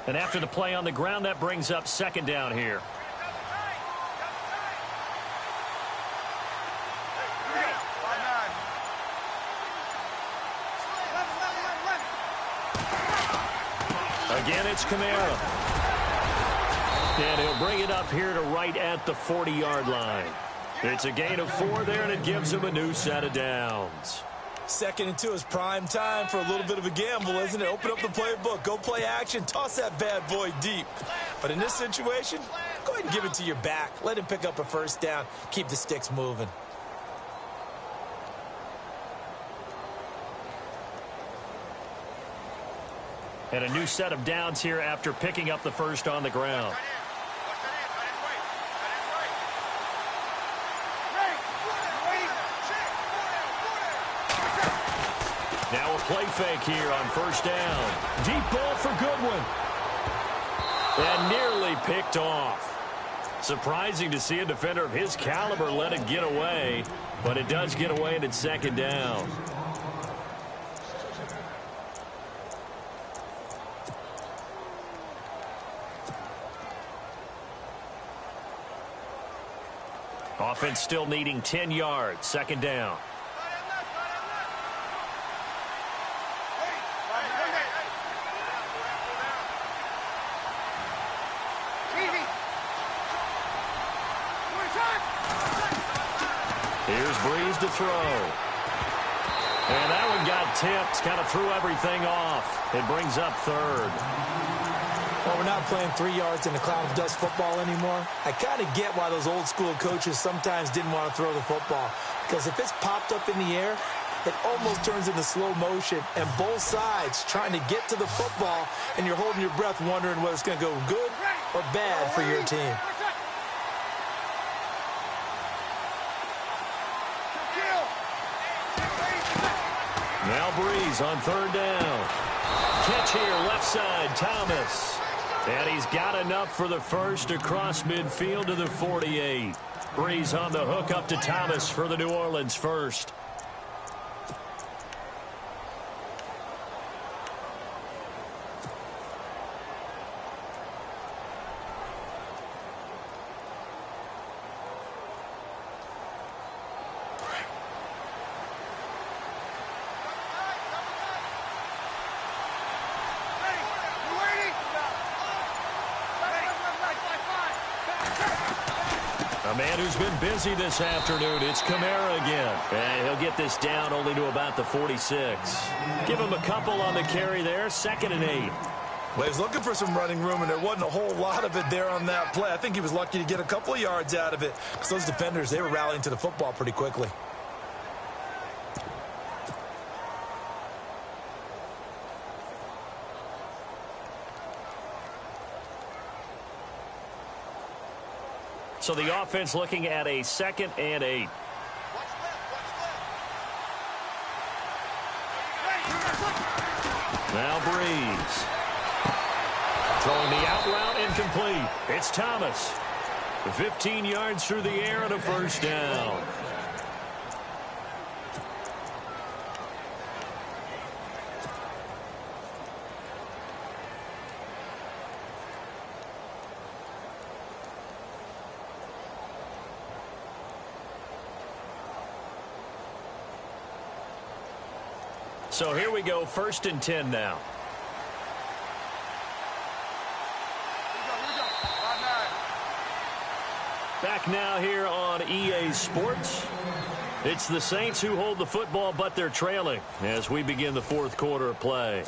And after the play on the ground, that brings up 2nd down here. Again, it's Kamara. And he'll bring it up here to right at the 40-yard line. It's a gain of 4 there, and it gives him a new set of downs. 2nd and 2 is prime time for a little bit of a gamble, isn't it? Open up the playbook, go play action, toss that bad boy deep. But in this situation, go ahead and give it to your back. Let him pick up a first down. Keep the sticks moving. And a new set of downs here after picking up the first on the ground. Now a play fake here on first down. Deep ball for Goodwin. And nearly picked off. Surprising to see a defender of his caliber let it get away, but it does get away and it's 2nd down. Offense still needing 10 yards. 2nd down. Here's Breeze to throw. And that one got tipped. Kind of threw everything off. It brings up 3rd. Well, we're not playing 3 yards in a cloud of dust football anymore. I kind of get why those old school coaches sometimes didn't want to throw the football. Because if it's popped up in the air, it almost turns into slow motion. And both sides trying to get to the football, and you're holding your breath wondering whether it's going to go good or bad for your team. Now Breeze on 3rd down. Catch here, left side, Thomas. And he's got enough for the first across midfield to the 48. Breeze on the hook up to Thomas for the New Orleans first. A man who's been busy this afternoon, it's Kamara again. And he'll get this down only to about the 46. Give him a couple on the carry there, 2nd and 8. Well, he was looking for some running room, and there wasn't a whole lot of it there on that play. I think he was lucky to get a couple of yards out of it, because those defenders, they were rallying to the football pretty quickly. So the offense looking at a 2nd and 8. Now Breeze. Throwing the out route incomplete. It's Thomas. 15 yards through the air and a first down. So here we go, 1st and 10 now. Back now here on EA Sports. It's the Saints who hold the football, but they're trailing as we begin the 4th quarter of play.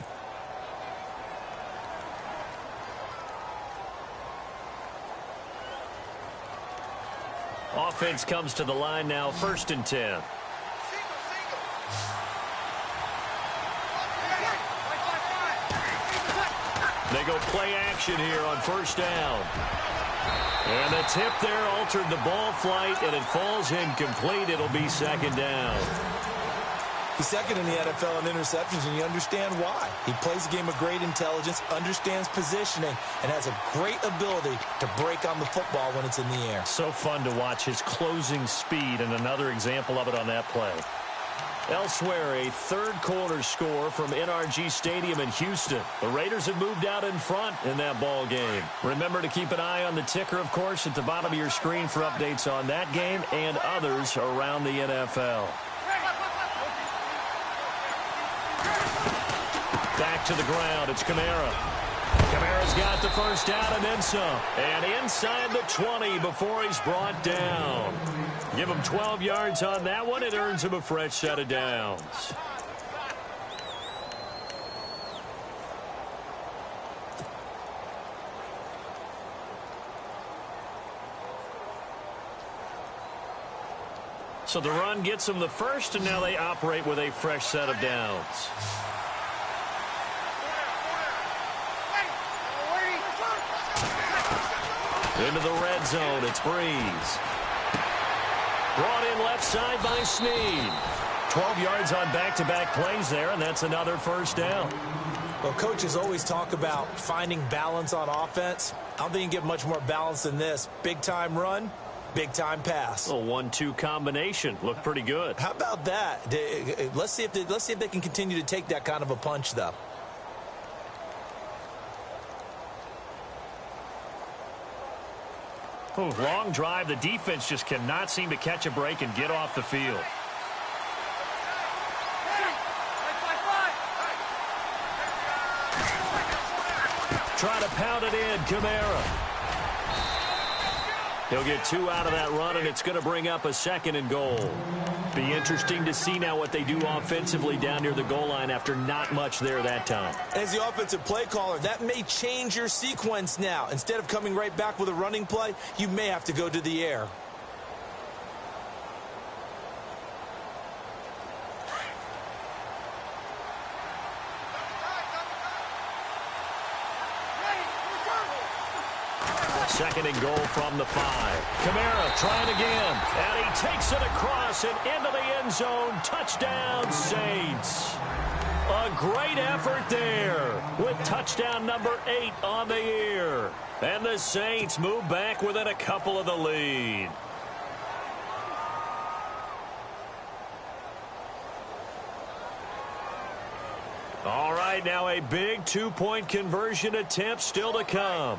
Offense comes to the line now, 1st and 10. They go play action here on first down. And the tip there altered the ball flight, and it falls incomplete. It'll be 2nd down. He's 2nd in the NFL in interceptions, and you understand why. He plays a game of great intelligence, understands positioning, and has a great ability to break on the football when it's in the air. So fun to watch his closing speed, and another example of it on that play. Elsewhere, a 3rd quarter score from NRG Stadium in Houston. The Raiders have moved out in front in that ball game. Remember to keep an eye on the ticker, of course, at the bottom of your screen for updates on that game and others around the NFL. Back to the ground. It's Kamara. Kamara's got the first down and then some. And inside the 20 before he's brought down. Give him 12 yards on that one. It earns him a fresh set of downs. So the run gets them the first, and now they operate with a fresh set of downs. Into the red zone, it's Breeze. Brought in left side by Snead. 12 yards on back-to-back plays there, and that's another first down. Well, coaches always talk about finding balance on offense. I don't think you can get much more balance than this. Big-time run, big-time pass. A 1-2 combination. Looked pretty good. How about that? Let's see if they can continue to take that kind of a punch, though. Oh, long drive. The defense just cannot seem to catch a break and get off the field. Try to pound it in, Kamara. He'll get 2 out of that run, and it's going to bring up a 2nd and goal. Be interesting to see now what they do offensively down near the goal line after not much there that time. As the offensive play caller, that may change your sequence now. Instead of coming right back with a running play, you may have to go to the air. Second and goal from the 5. Kamara trying again. And he takes it across and into the end zone. Touchdown, Saints. A great effort there with touchdown number 8 on the year. And the Saints move back within a couple of the lead. All right, now a big 2-point conversion attempt still to come.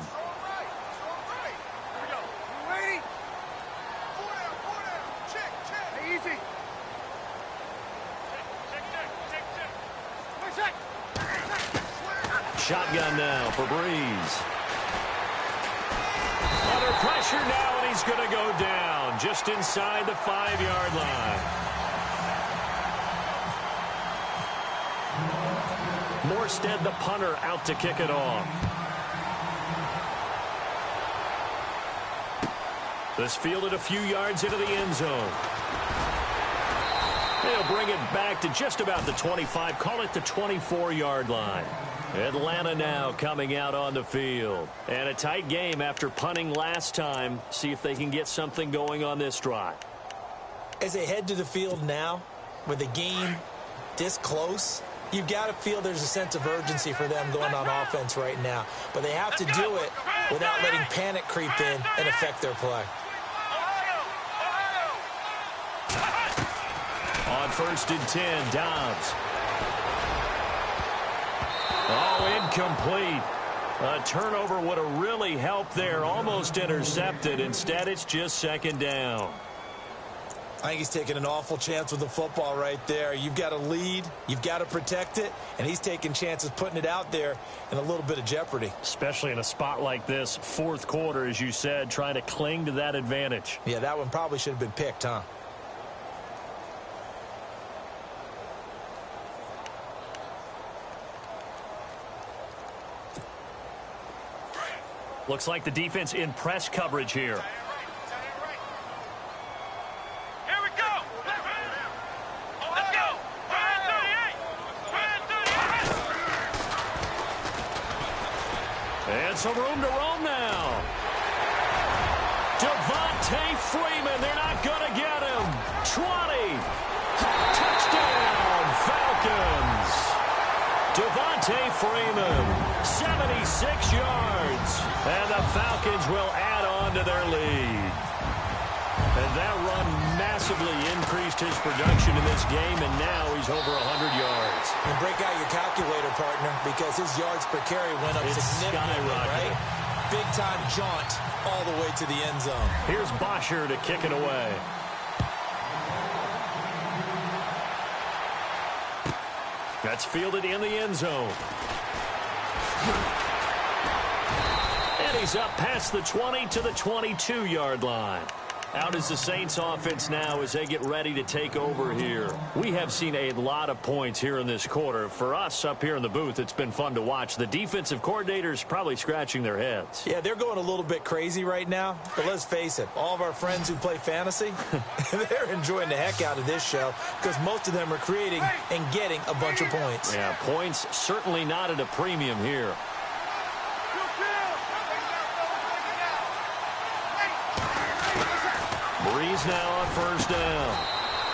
Shotgun now for Breeze. Under pressure now, and he's going to go down just inside the 5-yard line. Morstead, the punter, out to kick it off. This fielded a few yards into the end zone. They'll bring it back to just about the 25, call it the 24-yard line. Atlanta now coming out on the field. And a tight game after punting last time. See if they can get something going on this drive. As they head to the field now, with the game this close, you've got to feel there's a sense of urgency for them going on offense right now. But they have to do it without letting panic creep in and affect their play. On 1st and 10, Dobbs. Oh, incomplete. A turnover would have really helped there. Almost intercepted. Instead, it's just 2nd down. I think he's taking an awful chance with the football right there. You've got a lead. You've got to protect it. And he's taking chances putting it out there in a little bit of jeopardy. Especially in a spot like this, 4th quarter, as you said, trying to cling to that advantage. Yeah, that one probably should have been picked, huh? Looks like the defense in press coverage here. Here we go. Let's go. 38. And some room to roam now. Devontae Freeman, they're not going to get him. 20. Touchdown, Falcons. Devontae Freeman, 76 yards. And the Falcons will add on to their lead. And that run massively increased his production in this game, and now he's over 100 yards. And break out your calculator, partner, because his yards per carry went up significantly, right? Big-time jaunt all the way to the end zone. Here's Bosher to kick it away. That's fielded in the end zone. he's up past the 20 to the 22-yard line. Out is the Saints offense now as they get ready to take over here. We have seen a lot of points here in this quarter. For us up here in the booth, it's been fun to watch. The defensive coordinators probably scratching their heads. Yeah, they're going a little bit crazy right now. But let's face it, all of our friends who play fantasy, they're enjoying the heck out of this show because most of them are creating and getting a bunch of points. Yeah, points certainly not at a premium here. Breeze now on first down.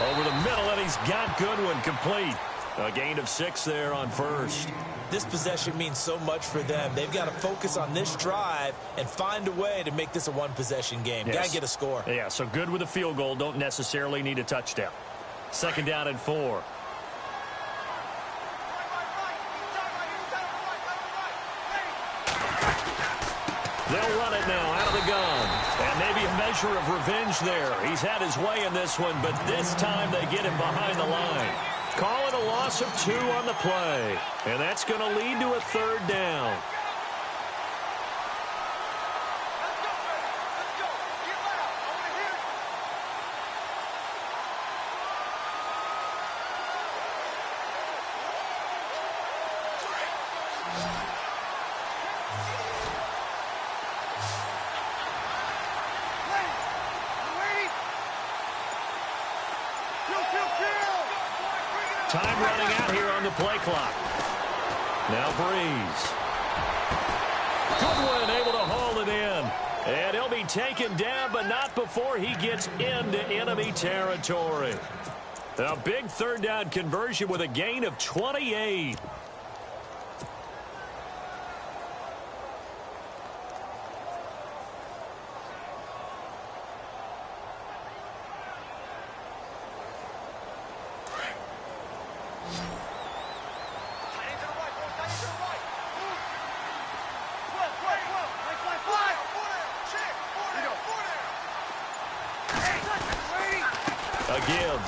Over the middle, and he's got Goodwin complete. A gain of 6 there on first. This possession means so much for them. They've got to focus on this drive and find a way to make this a one-possession game. Yes. Got to get a score. Yeah, so good with a field goal. Don't necessarily need a touchdown. Second down and 4. They'll run it now out of the gun. And maybe a measure of revenge there. He's had his way in this one, but this time they get him behind the line. Call it a loss of 2 on the play. And that's going to lead to a third down. Time running out here on the play clock. Now Breeze. Goodwin able to haul it in. And he'll be taken down, but not before he gets into enemy territory. A big third down conversion with a gain of 28.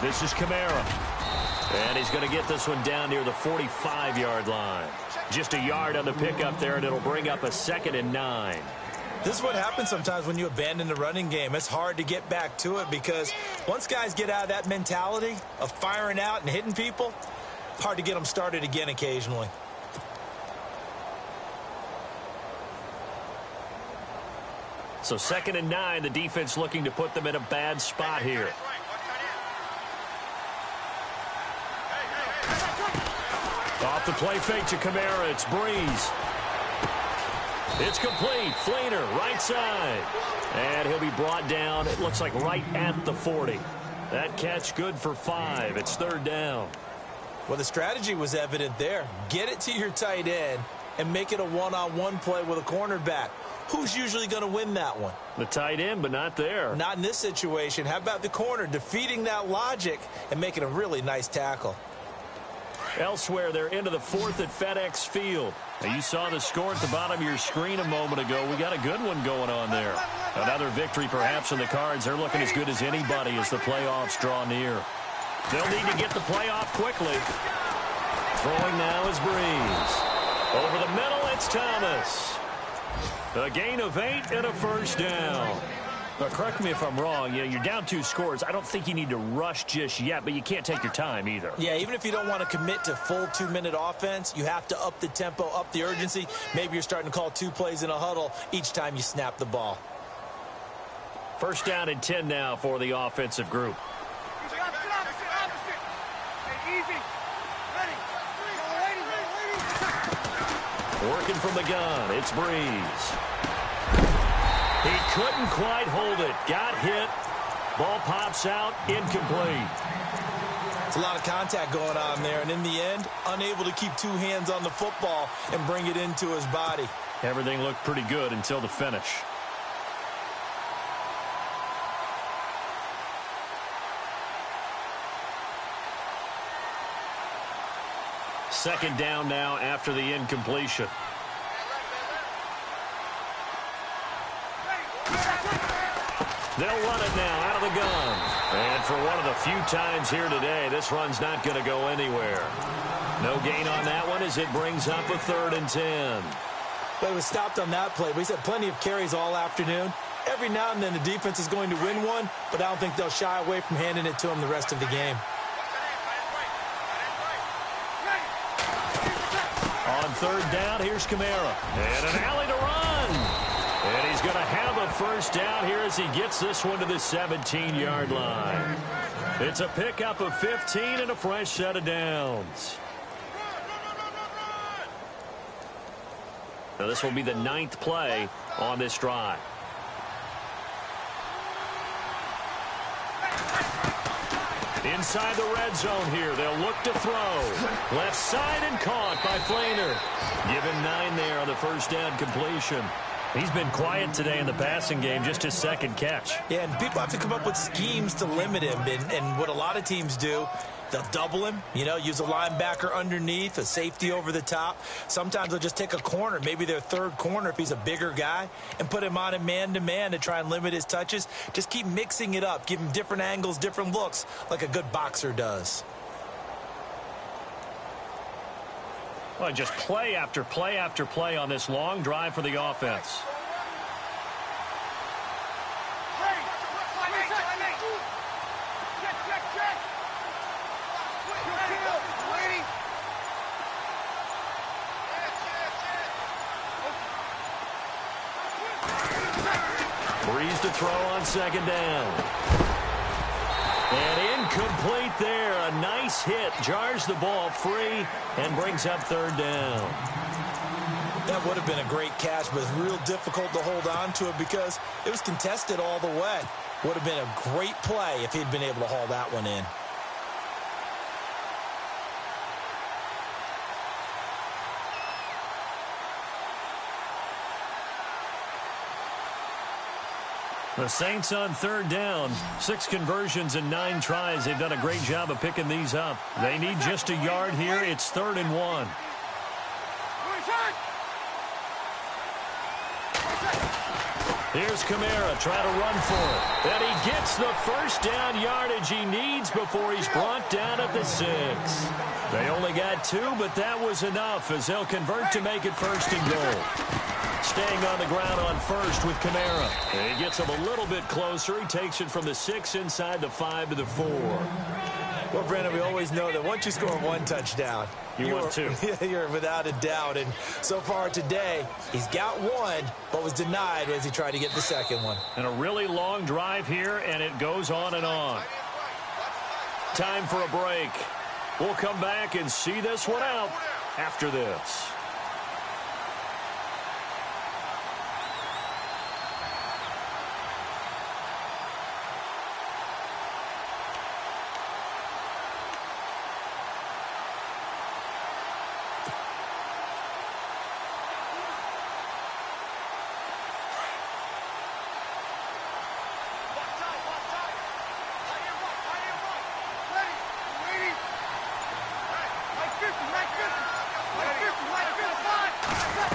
This is Kamara. And he's going to get this one down near the 45-yard line. Just a yard on the pickup there, and it'll bring up a 2nd and 9. This is what happens sometimes when you abandon the running game. It's hard to get back to it because once guys get out of that mentality of firing out and hitting people, it's hard to get them started again occasionally. So 2nd and 9, the defense looking to put them in a bad spot here. Off the play fake to Kamara, it's Breeze. It's complete. Fleener, right side. And he'll be brought down, it looks like right at the 40. That catch good for 5. It's third down. Well, the strategy was evident there. Get it to your tight end and make it a one-on-one play with a cornerback. Who's usually going to win that one? The tight end, but not there. Not in this situation. How about the corner defeating that logic and making a really nice tackle? Elsewhere, they're into the 4th at FedEx Field. Now, you saw the score at the bottom of your screen a moment ago. We got a good one going on there. Another victory perhaps in the cards. They're looking as good as anybody as the playoffs draw near. They'll need to get the playoff quickly. Throwing now is Breeze. Over the middle, it's Thomas. A gain of 8 and a first down. But correct me if I'm wrong. You're down 2 scores. I don't think you need to rush just yet, but you can't take your time either. Yeah, even if you don't want to commit to full 2-minute offense, you have to up the tempo, up the urgency. Maybe you're starting to call 2 plays in a huddle each time you snap the ball. First down and 10 now for the offensive group. Working from the gun, it's Breeze. He couldn't quite hold it. Got hit. Ball pops out. Incomplete. It's a lot of contact going on there, and in the end, unable to keep 2 hands on the football and bring it into his body. Everything looked pretty good until the finish. Second down now after the incompletion. They'll run it now out of the gun. And for one of the few times here today, this run's not going to go anywhere. No gain on that one as it brings up a 3rd and 10. But it was stopped on that play. But he's had plenty of carries all afternoon. Every now and then the defense is going to win one, but I don't think they'll shy away from handing it to him the rest of the game. On third down, here's Kamara. And an alley to run. And he's going to have a first down here as he gets this one to the 17-yard line. It's a pickup of 15 and a fresh set of downs. Now this will be the 9th play on this drive. Inside the red zone here. They'll look to throw. Left side and caught by Flainer. Give him 9 there on the first down completion. He's been quiet today in the passing game, just his second catch. Yeah, and people have to come up with schemes to limit him. And what a lot of teams do, they'll double him, use a linebacker underneath, a safety over the top. Sometimes they'll just take a corner, maybe their third corner if he's a bigger guy, and put him on a man-to-man to try and limit his touches. Just keep mixing it up, give him different angles, different looks, like a good boxer does. Well, just play after play after play on this long drive for the offense. Breeze to throw on second down. And incomplete there. A nice hit. Jars the ball free and brings up third down. That would have been a great catch, but it's real difficult to hold on to it because it was contested all the way. Would have been a great play if he'd been able to haul that one in. The Saints on third down. 6 conversions and 9 tries. They've done a great job of picking these up. They need just a yard here. It's 3rd and 1. Here's Kamara trying to run for it. And he gets the first down yardage he needs before he's brought down at the 6. They only got 2, but that was enough as they'll convert to make it 1st and goal. Staying on the ground on first with Kamara. And he gets him a little bit closer. He takes it from the 6 inside the 5 to the 4. Well, Brandon, we always know that once you score 1 touchdown, want 2. You're without a doubt. And so far today, he's got 1, but was denied as he tried to get the second one. And a really long drive here, and it goes on and on. Time for a break. We'll come back and see this one out after this.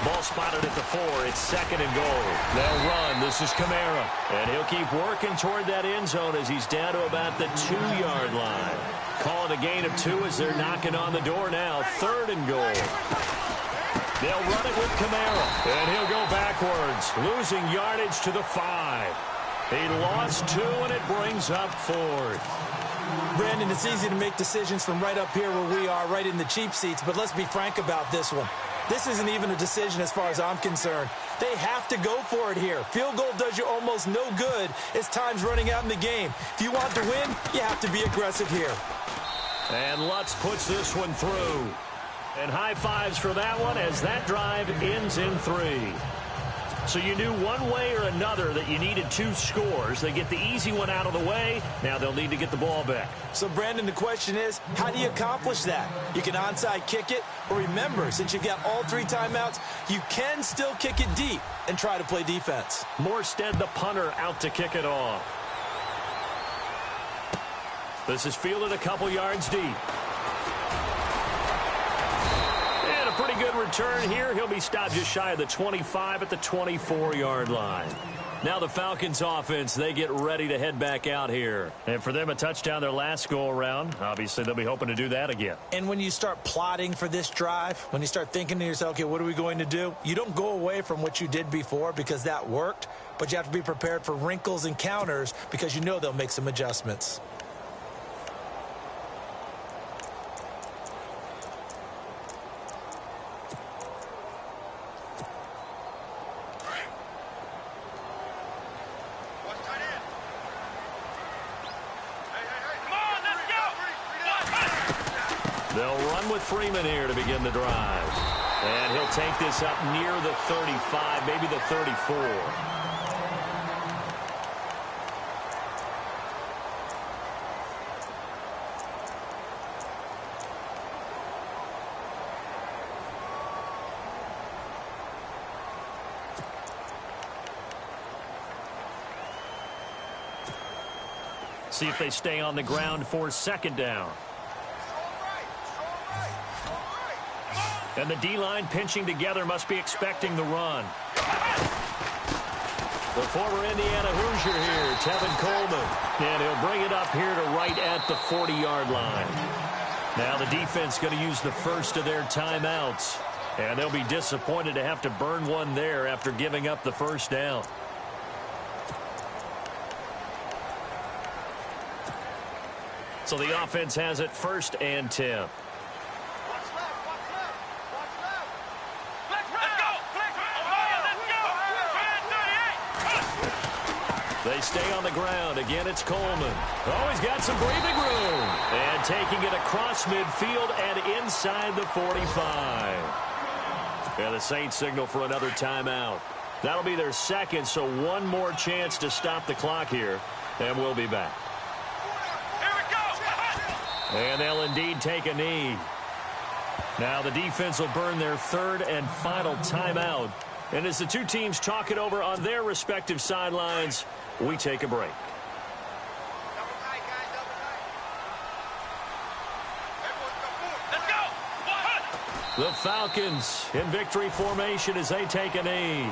Ball spotted at the 4. It's 2nd and goal. They'll run. This is Kamara. And he'll keep working toward that end zone as he's down to about the 2-yard line. Call it a gain of 2 as they're knocking on the door now. 3rd and goal. They'll run it with Kamara. And he'll go backwards, losing yardage to the 5. He lost 2, and it brings up 4th. Brandon, it's easy to make decisions from right up here where we are, right in the cheap seats, but let's be frank about this one. This isn't even a decision as far as I'm concerned. They have to go for it here. Field goal does you almost no good as time's running out in the game. If you want to win, you have to be aggressive here. And Lutz puts this one through. And high fives for that one as that drive ends in 3. So you knew one way or another that you needed 2 scores. They get the easy one out of the way. Now they'll need to get the ball back. So, Brandon, the question is, how do you accomplish that? You can onside kick it, or remember, since you've got all 3 timeouts, you can still kick it deep and try to play defense. Morstead, the punter, out to kick it off. This is fielded a couple yards deep. Pretty good return here. He'll be stopped just shy of the 25 at the 24-yard line. Now the Falcons offense, they get ready to head back out here. And for them, a touchdown their last go-around. Obviously, they'll be hoping to do that again. And when you start plotting for this drive, when you start thinking to yourself, okay, what are we going to do? You don't go away from what you did before because that worked, but you have to be prepared for wrinkles and counters because you know they'll make some adjustments. They'll run with Freeman here to begin the drive. And he'll take this up near the 35, maybe the 34. See if they stay on the ground for second down. And the D-line pinching together must be expecting the run. The former Indiana Hoosier here, Tevin Coleman. And he'll bring it up here to right at the 40-yard line. Now the defense going to use the first of their timeouts. And they'll be disappointed to have to burn one there after giving up the first down. So the offense has it 1st and 10. They stay on the ground. Again, it's Coleman. Oh, he's got some breathing room. And taking it across midfield and inside the 45. And the Saints signal for another timeout. That'll be their second, so one more chance to stop the clock here. And we'll be back. Here we go. And they'll indeed take a knee. Now the defense will burn their 3rd and final timeout. And as the two teams talk it over on their respective sidelines, we take a break. Let's go. The Falcons in victory formation as they take a knee.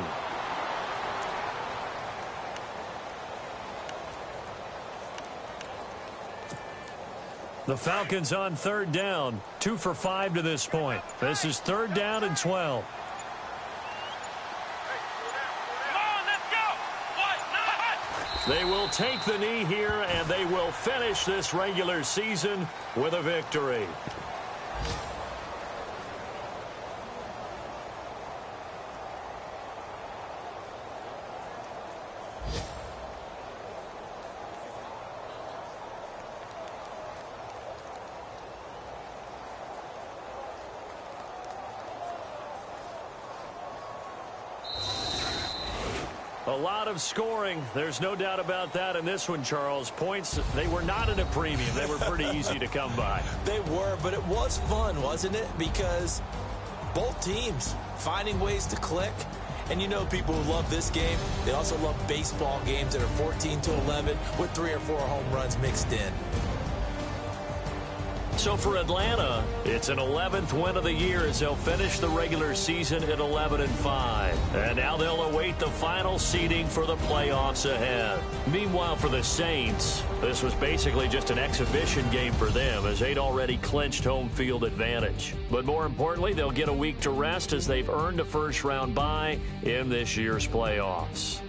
The Falcons on 3rd down, 2 for 5 to this point. This is 3rd down and 12. They will take the knee here, and they will finish this regular season with a victory. A lot of scoring. There's no doubt about that in this one, Charles. Points, they were not at a premium. They were pretty easy to come by. They were, but it was fun, wasn't it? Because both teams finding ways to click. And you know people who love this game, they also love baseball games that are 14-11 with 3 or 4 home runs mixed in. So for Atlanta, it's an 11th win of the year as they'll finish the regular season at 11-5. And now they'll await the final seeding for the playoffs ahead. Meanwhile, for the Saints, this was basically just an exhibition game for them as they'd already clinched home field advantage. But more importantly, they'll get a week to rest as they've earned a first-round bye in this year's playoffs.